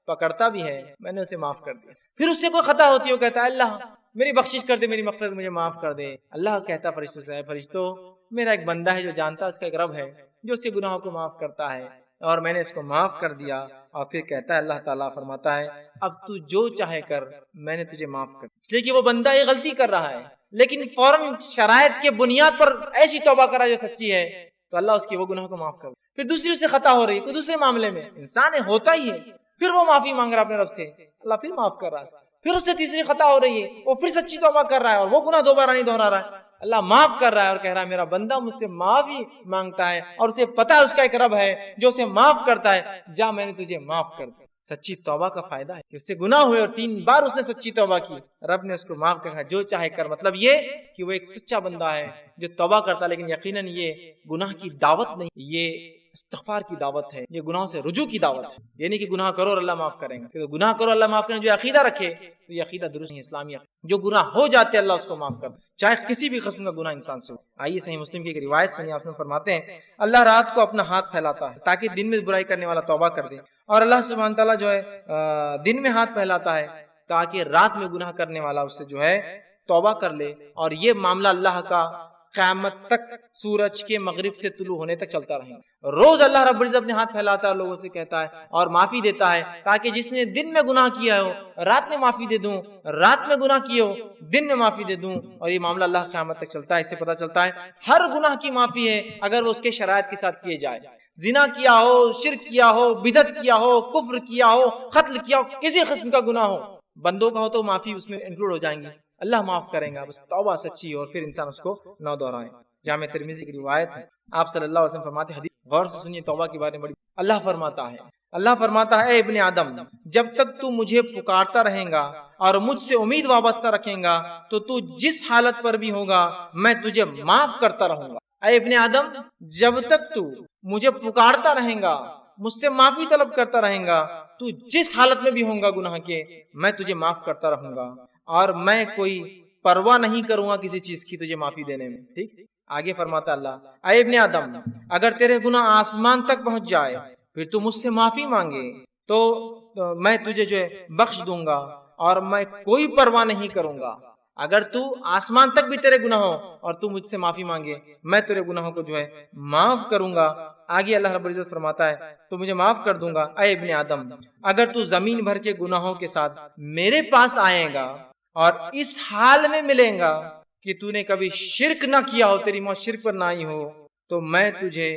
پکڑتا بھی ہے، میں نے اسے معاف کر دیا۔ پھر اس سے کوئی خطا ہوتی ہے وہ کہتا ہے اللہ میری بخشش کر دے، میری مغفرت مجھے معاف کر دے۔ اللہ کہتا ہے فرشتوں سے، اے فرشتوں میرا ایک بندہ ہے جو جانتا ہے اس کا ایک رب ہے جو اس کے گناہوں کو معاف کرتا ہے اور میں نے اس کو معاف کر دیا۔ اور پھر کہتا ہے اللہ تعالیٰ فرماتا ہے اب تو جو چاہے کر، میں نے تجھے معاف کر دیا۔ اس لیے کہ وہ بندہ یہ غلطی کر رہا ہے لیکن فوراً شرائط کے بنیاد پر ایسی توبہ کرا جو سچی ہے تو اللہ اس کی وہ گناہ کو معاف کر دے۔ پھر دوسری اس سے خطا ہو رہی ہے کوئی دوسرے معاملے میں، انسان ہے ہوتا ہی ہے، پھر وہ معافی مانگ رہا اپنے رب سے، اللہ پھر معاف کر رہا ہے۔ پھر اس سے تیسری خطا ہو رہی ہے وہ پھر سچی توبہ کر رہا ہے اور وہ گناہ دوبارہ نہیں دہرا رہا ہے، اللہ معاف کر رہا ہے اور کہہ رہا ہے میرا بندہ مجھ سے معافی مانگتا ہے اور اسے پتا ہے اس کا ایک رب ہے جو اسے معاف کرتا ہے، جا میں نے تجھے معاف کر دیا۔ سچی توبہ کا فائدہ ہے کہ اس سے گناہ ہوئے اور 3 بار اس نے سچی توبہ کی، رب نے اس کو معاف کر جو چاہے کر، مطلب یہ کہ وہ ایک سچا بندہ ہے جو توبہ کرتا ہے، لیکن یقیناً یہ گناہ کی دعوت نہیں، یہ استغفار کی دعوت ہے، یہ گناہوں سے رجوع کی دعوت ہے، یہ نہیں کہ گناہ کرو اور اللہ معاف کریں گے، کہ گناہ کرو اللہ معاف کریں، جو عقیدہ رکھے تو یہ عقیدہ درست نہیں اسلامی عقیدہ، جو گناہ ہو جاتے اللہ اس کو معاف کر دے، چاہے کسی بھی قسم کا گناہ انسان سے ہو۔ آئیے صحیح مسلم کی ایک روایت سنیے، آپ فرماتے ہیں اللہ رات کو اپنا ہاتھ پھیلاتا ہے تاکہ دن میں برائی کرنے والا توبہ کر دے، اور اللہ سبحانہ تعالیٰ جو ہے دن میں ہاتھ پھیلاتا ہے تاکہ رات میں گناہ کرنے والا اس سے جو ہے توبہ کر لے، اور یہ معاملہ اللہ کا قیامت تک سورج کے مغرب سے طلوع ہونے تک چلتا رہے گا۔ روز اللہ رب العزت اپنے ہاتھ پھیلاتا ہے، لوگوں سے کہتا ہے اور معافی دیتا ہے تاکہ جس نے دن میں گناہ کیا ہو رات میں معافی دے دوں، رات میں گناہ کیے ہو دن میں معافی دے دوں، اور یہ معاملہ اللہ قیامت تک چلتا ہے۔ اس سے پتہ چلتا ہے ہر گناہ کی معافی ہے اگر وہ اس کے شرائط کے ساتھ کیے جائے، زنا کیا ہو، شرک کیا ہو، بدعت کیا ہو، کفر کیا ہو، قتل کیا ہو، کسی قسم کا گناہ ہو، بندوں کا ہو تو معافی اس میں انکلوڈ ہو جائیں گی، اللہ معاف کریں گا، بس توبہ سچی ہو اور پھر انسان اس کو نہ دہرائے۔ جامع ترمذی کی روایت ہے، آپ صلی اللہ علیہ وسلم فرماتے ہیں، حدیث غور سے سنیے توبہ کے بارے میں بڑی، اللہ فرماتا ہے اے ابن آدم جب تک تو مجھے پکارتا رہے گا اور مجھ سے امید وابستہ رکھیں گا تو جس حالت پر بھی ہوگا میں تجھے معاف کرتا رہوں گا۔ اے ابن آدم جب تک تو مجھے پکارتا رہے گا، مجھ سے معافی طلب کرتا رہے گا، تو جس حالت میں بھی ہوگا گناہ کے میں تجھے معاف کرتا رہوں گا، اور میں کوئی پرواہ نہیں کروں گا کسی چیز کی تجھے معافی دینے میں۔ ٹھیک، آگے فرماتا اللہ اے ابن آدم اگر تیرے گناہ آسمان تک پہنچ جائے پھر تو مجھ سے معافی مانگے تو میں تجھے جو ہے بخش دوں گا اور میں کوئی پرواہ نہیں کروں گا۔ اگر تو آسمان تک بھی تیرے گناہ ہو اور تو مجھ سے معافی مانگے میں تیرے گناہوں کو جو ہے معاف کروں گا۔ آگے اللہ رب العزت فرماتا ہے تو مجھے معاف کر دوں گا۔ اے ابن آدم اگر تو زمین بھر کے گناہوں کے ساتھ میرے پاس آئے گا اور اس حال میں ملیں گا کہ تو نے کبھی شرک نہ کیا ہو، تیری موت شرک پر نہ آئی ہو، تو میں تجھے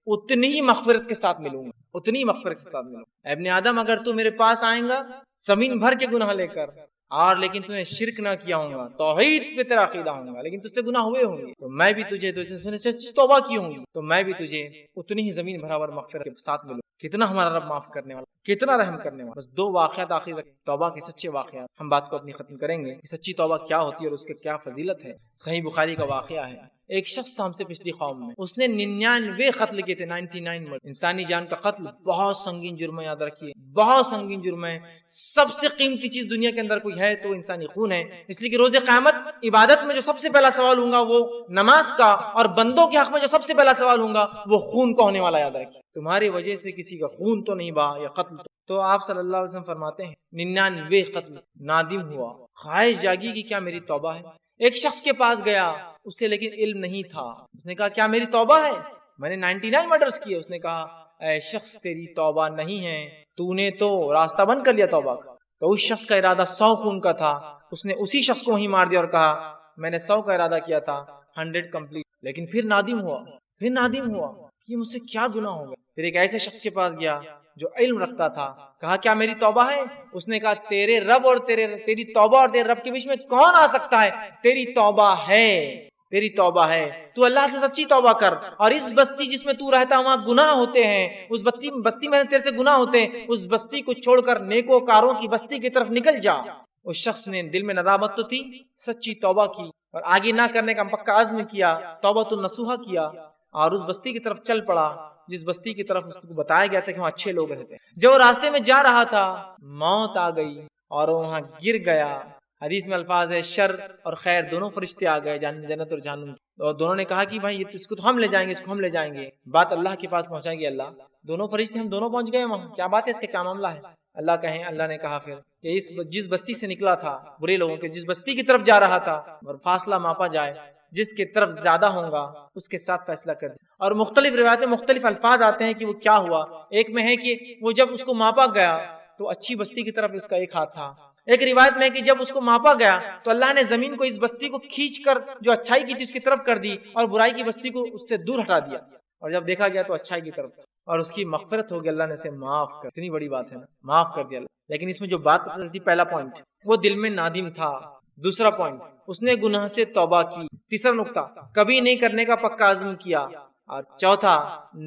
اتنی ہی مغفرت کے ساتھ ملوں گا، اتنی ہی مغفرت کے ساتھ ملوں گا۔ ابن آدم اگر تو میرے پاس آئیں گا زمین بھر کے گناہ لے کر اور لیکن تو نے شرک نہ کیا ہوں گا، توحید پہ تیرا عقیدہ ہوں گا، لیکن تجھ سے گناہ ہوئے ہوں گے تو میں بھی تجھے سچی توبہ کی ہوں گی تو میں بھی تجھے اتنی ہی زمین برابر مغفرت کے ساتھ ملوں۔ کتنا ہمارا رب معاف کرنے والا، کتنا رحم کرنے والا۔ بس 2 واقعات آخر توبہ کے سچے واقعات، ہم بات کو اپنی ختم کریں گے کہ سچی توبہ کیا ہوتی ہے اور اس کے کیا فضیلت ہے۔ صحیح بخاری کا واقعہ ہے، ایک شخص تھا ہم سے پچھلی قوم میں، اس نے 99 قتل کیے تھے، 99 مرد۔ انسانی جان کا قتل بہت سنگین جرم ہے، یاد رکھیے بہت سنگین جرم ہے۔ سب سے قیمتی چیز دنیا کے اندر کوئی ہے تو انسانی خون ہے، اس لیے کہ روز قیامت عبادت میں جو سب سے پہلا سوال ہوگا وہ نماز کا، اور بندوں کے حق میں جو سب سے پہلا سوال ہوگا وہ خون کا ہونے والا، یاد رکھیے تمہاری وجہ سے کسی کا خون تو نہیں بہا یا قتل تو آپ صلی اللہ علیہ وسلم فرماتے ہیں 99 قتل، نادم ہوا، خواہش جاگی کہ کیا میری توبہ ہے۔ ایک شخص کے پاس گیا، اسے لیکن علم نہیں تھا، اس نے کہا کیا میری توبہ ہے، میں نے 99 مرڈرز کیے۔ اس نے کہا اے شخص تیری توبہ نہیں ہے، تو نے تو راستہ بند کر لیا توبہ کا۔ تو اس شخص کا ارادہ 100 خون کا تھا، اس نے اسی شخص کو وہیں مار دیا اور کہا میں نے 100 کا ارادہ کیا تھا، 100 کمپلیٹ۔ لیکن پھر نادم ہوا کہ مجھ سے کیا گناہ ہو گیا۔ پھر ایک ایسے شخص کے پاس گیا جو علم رکھتا تھا، کہا کیا میری توبہ ہے، اس نے کہا تیرے رب اور تیری توبہ اور تیرے رب کے بیچ میں کون آ سکتا ہے، تیری توبہ ہے، تو اللہ سے سچی توبہ کر، اور اس بستی جس میں تو رہتا وہاں گناہ ہوتے ہیں، اس بستی میں تیرے سے گناہ ہوتے ہیں، اس بستی کو چھوڑ کر نیکوکاروں کی بستی کی طرف نکل جا۔ اس شخص نے دل میں ندامت تو تھی، سچی توبہ کی اور آگے نہ کرنے کا پکا عزم کیا، توبۃ النصوحہ کیا، اور اس بستی کی طرف چل پڑا جس بستی کی طرف اس کو بتایا گیا تھا کہ وہاں اچھے لوگ رہتے ہیں۔ جب وہ راستے میں جا رہا تھا موت آ گئی اور وہاں گر گیا۔ حدیث میں الفاظ ہے شر اور خیر دونوں فرشتے آ گئے، جنت اور جہنم۔ تو دونوں نے کہا کہ بھائی اس کو تو ہم لے جائیں گے، اس کو ہم لے جائیں گے، بات اللہ کے پاس پہنچائیں گے۔ اللہ دونوں فرشتے ہم دونوں پہنچ گئے وہاں، کیا بات ہے، اس کا کیا معاملہ ہے؟ اللہ نے کہا پھر کہ جس بستی سے نکلا تھا برے لوگوں کے، جس بستی کی طرف جا رہا تھا، اور فاصلہ ماپا جائے، جس کی طرف زیادہ ہوگا اس کے ساتھ فیصلہ کر دیا۔ اور مختلف روایتیں مختلف الفاظ آتے ہیں کہ وہ کیا ہوا۔ ایک میں ہے کہ وہ جب اس کو ماپا گیا تو اچھی بستی کی طرف اس کا ایک ہاتھ تھا، ایک روایت میں ہے کہ جب اس کو ماپا گیا تو اللہ نے زمین کو اس بستی کو کھینچ کر جو اچھائی کی تھی اس کی طرف کر دی، اور برائی کی بستی کو اس سے دور ہٹا دیا، اور جب دیکھا گیا تو اچھائی کی طرف، اور اس کی مغفرت ہو گئی، اللہ نے اسے معاف کر، اتنی بڑی بات ہے نا، معاف کر دیا اللہ۔ لیکن اس میں جو بات تھی، پہلا پوائنٹ وہ دل میں نادم تھا، دوسرا پوائنٹ اس نے گناہ سے توبہ کی، تیسرا نقطہ کبھی نہیں کرنے کا پکا عزم کیا، اور چوتھا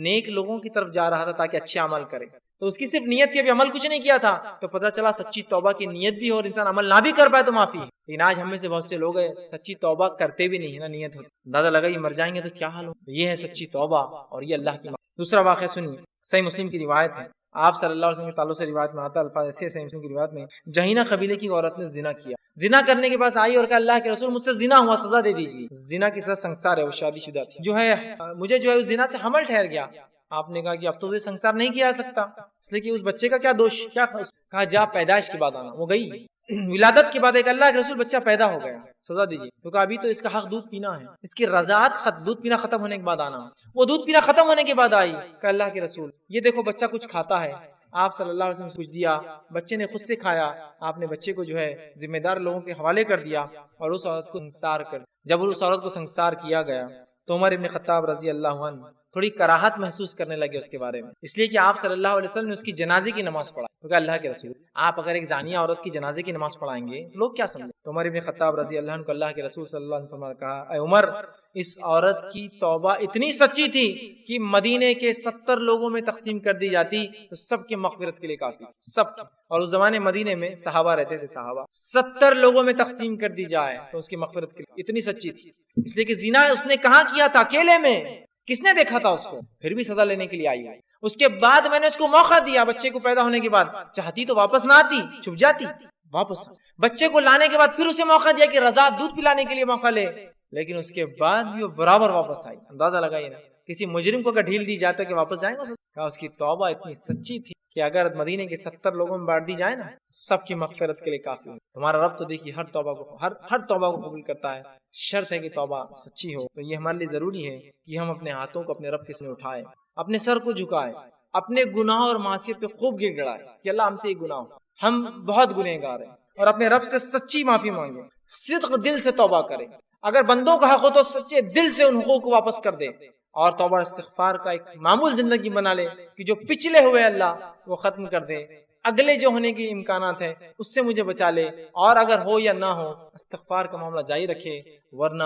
نیک لوگوں کی طرف جا رہا تھا تاکہ اچھے عمل کرے۔ تو اس کی صرف نیت تھی، ابھی عمل کچھ نہیں کیا تھا، تو پتہ چلا سچی توبہ کی نیت بھی ہو اور انسان عمل نہ بھی کر پائے تو معافی ہے۔ لیکن آج ہم میں سے بہت سے لوگ ہیں سچی توبہ کرتے بھی نہیں ہے نا، نیت ہوتی، اندازہ لگا یہ مر جائیں گے تو کیا حال ہو، یہ ہے سچی توبہ اور یہ اللہ کی معافی۔ دوسرا واقعہ سنیے، صحیح مسلم کی روایت ہے، آپ صلی اللہ علیہ وسلم کے تعلق سے روایت میں آتا ہے، الفاظ ایسے صحیح مسلم کی روایت میں، جہینہ قبیلے کی عورت نے زنا کیا، زنا کرنے کے پاس آئی اور کہا اللہ کے رسول مجھ سے زنا ہوا، سزا دے دیجیے۔ زنا کی سزا سنگسار ہے، وہ شادی شدہ تھی، جو ہے مجھے جو ہے اس زنا سے حمل ٹھہر گیا۔ آپ نے کہا کہ اب تو یہ سنگسار نہیں کیا جا سکتا، اس لیے کہ اس بچے کا کیا دوش، کیا کہا جا پیدائش کے بعد آنا، وہ گئی ولادت کے بعد، ایک اللہ کے رسول بچہ پیدا ہو گیا، سزا دیجیے، تو کہا ابھی تو اس کا حق دودھ پینا ہے، اس کی رضاعت دودھ پینا ختم ہونے کے بعد آنا۔ وہ دودھ پینا ختم ہونے کے بعد آئی، کہ اللہ کے رسول یہ دیکھو بچہ کچھ کھاتا ہے، آپ صلی اللہ علیہ وسلم نے کچھ دیا، بچے نے خود سے کھایا، آپ نے بچے کو جو ہے ذمہ دار لوگوں کے حوالے کر دیا اور اس عورت کو سنسار کر دیا۔ جب اس عورت کو سنسار کیا گیا تو عمر ابن خطاب رضی اللہ عنہ تھوڑی کراہت محسوس کرنے لگے اس کے بارے میں، اس لیے کہ آپ صلی اللہ علیہ وسلم نے اس کی جنازے کی نماز پڑھائی، تو کہ اللہ کے رسول آپ اگر ایک زانیہ عورت کی جنازے کی نماز پڑھائیں گے لوگ کیا سمجھیں؟ تو عمر ابن خطاب رضی اللہ عنہ کو اللہ کے رسول صلی اللہ علیہ وسلم نے کہا، اے عمر اس عورت کی توبہ اتنی سچی تھی کہ مدینے کے 70 لوگوں میں تقسیم کر دی جاتی تو سب کے مغفرت کے لیے کافی، سب، اور اس زمانے مدینے میں صحابہ رہتے تھے، صحابہ 70 لوگوں میں تقسیم کر دی جائے تو اس کی مغفرت کے لیے اتنی سچی تھی، اس لیے کہ زنا اس نے کہاں کیا تھا؟ اکیلے میں، کس نے دیکھا تھا اس کو؟ پھر بھی سزا لینے کے لیے آئی۔ اس کے بعد میں نے اس کو موقع دیا، بچے کو پیدا ہونے کے بعد چاہتی تو واپس نہ آتی، چھپ جاتی، واپس بچے کو لانے کے بعد پھر اسے موقع دیا کہ رضا دودھ پلانے کے لیے موقع لے، لیکن اس کے بعد بھی وہ برابر واپس آئی۔ اندازہ لگائیے نا، کسی مجرم کو اگر ڈھیل دی جائے تو کہ واپس جائیں گے؟ کہا اس کی توبہ اتنی سچی تھی کہ اگر مدینے کے 70 لوگوں میں بانٹ دی جائے نا سب کی مغفرت کے لیے کافی ہے۔ تمہارا رب تو دیکھیے ہر توبہ کو قبول کرتا ہے، شرط ہے کہ توبہ سچی ہو۔ تو یہ ہمارے لیے ضروری ہے کہ ہم اپنے ہاتھوں کو اپنے رب کے سامنے اٹھائیں، اپنے سر کو جھکائیں، اپنے گناہ اور معصیت پہ خوب گڑ گڑائیں کہ اللہ ہم سے یہ گناہ ہو، ہم بہت گنہگار ہیں، اور اپنے رب سے سچی معافی مانگیں، صدق دل سے توبہ کریں، اگر بندوں کا حق ہو تو سچے دل سے ان حقوق کو واپس کر دے، اور توبہ استغفار کا ایک معمول زندگی بنا لے کہ جو پچھلے ہوئے اللہ وہ ختم کر دے، اگلے جو ہونے کی امکانات ہیں اس سے مجھے بچا لے، اور اگر ہو یا نہ ہو استغفار کا معاملہ جاری رکھے، ورنہ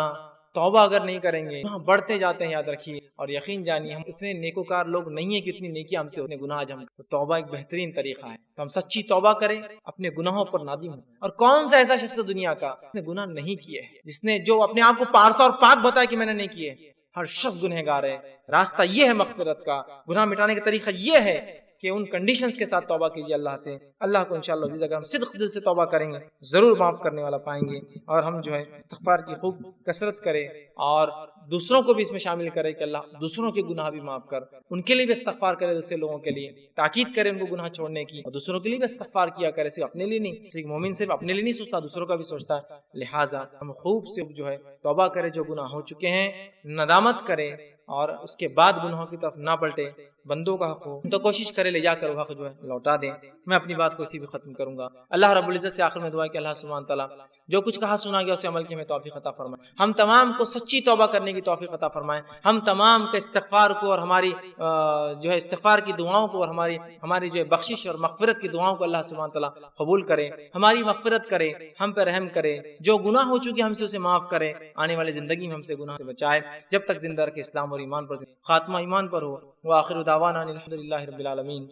توبہ اگر نہیں کریں گے ہم بڑھتے جاتے ہیں، یاد رکھیے، اور یقین جانیے ہم اتنے نیکوکار لوگ نہیں ہیں کہ اتنی نیکی ہم سے اتنے گناہ جم۔ توبہ ایک بہترین طریقہ ہے، تو ہم سچی توبہ کریں، اپنے گناہوں پر نادم ہوں۔ اور کون سا ایسا شخص دنیا کا جس نے گناہ نہیں کیے، جس نے جو اپنے آپ کو پارسا اور پاک بتایا کہ میں نے نہیں کیے؟ ہر شخص گنہگار ہے، راستہ یہ ہے مغفرت کا، گناہ مٹانے کا طریقہ یہ ہے کہ ان کنڈیشنز کے ساتھ توبہ کیجیے اللہ سے، اللہ کو انشاءاللہ عزیز اگر ہم صدق دل سے توبہ کریں گے ضرور معاف کرنے والا پائیں گے، اور ہم جو ہے استغفار کی خوب کثرت کریں اور دوسروں کو بھی اس میں شامل کرے کہ اللہ دوسروں کے گناہ بھی معاف کر، ان کے لیے بھی استغفار کرے، دوسرے لوگوں کے لیے تاکید کرے ان کو گناہ چھوڑنے کی، اور دوسروں کے لیے بھی استغفار کیا کرے، صرف اپنے لیے نہیں، صرف مومن صرف اپنے لیے نہیں سوچتا، دوسروں کا بھی سوچتا ہے، لہٰذا ہم خوب سے جو ہے توبہ کرے، جو گناہ ہو چکے ہیں ندامت کرے، اور اس کے بعد گناہوں کی طرف نہ پلٹے، بندوں کا حق ہو تو کوشش کرے لے جا کر وہ حق جو ہے لوٹا دیں۔ میں اپنی بات کو اسی بھی ختم کروں گا، اللہ رب العزت سے آخر میں دعا ہے کہ اللہ سبحانہ تعالیٰ جو کچھ کہا سنا گیا اسے عمل کی ہمیں توفیق عطا فرمائے، ہم تمام کو سچی توبہ کرنے کی توفیق عطا فرمائے، ہم تمام کے استغفار کو اور ہماری جو ہے استغفار کی دعاؤں کو اور ہماری جو ہے بخشش اور مغفرت کی دعاؤں کو اللہ سبحانہ تعالیٰ قبول کرے، ہماری مغفرت کرے، ہم پہ رحم کرے، جو گناہ ہو چکے ہم سے اسے معاف کرے، آنے والی زندگی میں ہم سے گناہ سے بچائے، جب تک زندہ رکھے اسلام اور ایمان پر، خاتمہ ایمان پر ہو۔ وآخر دعوانا الحمد للہ رب العالمین۔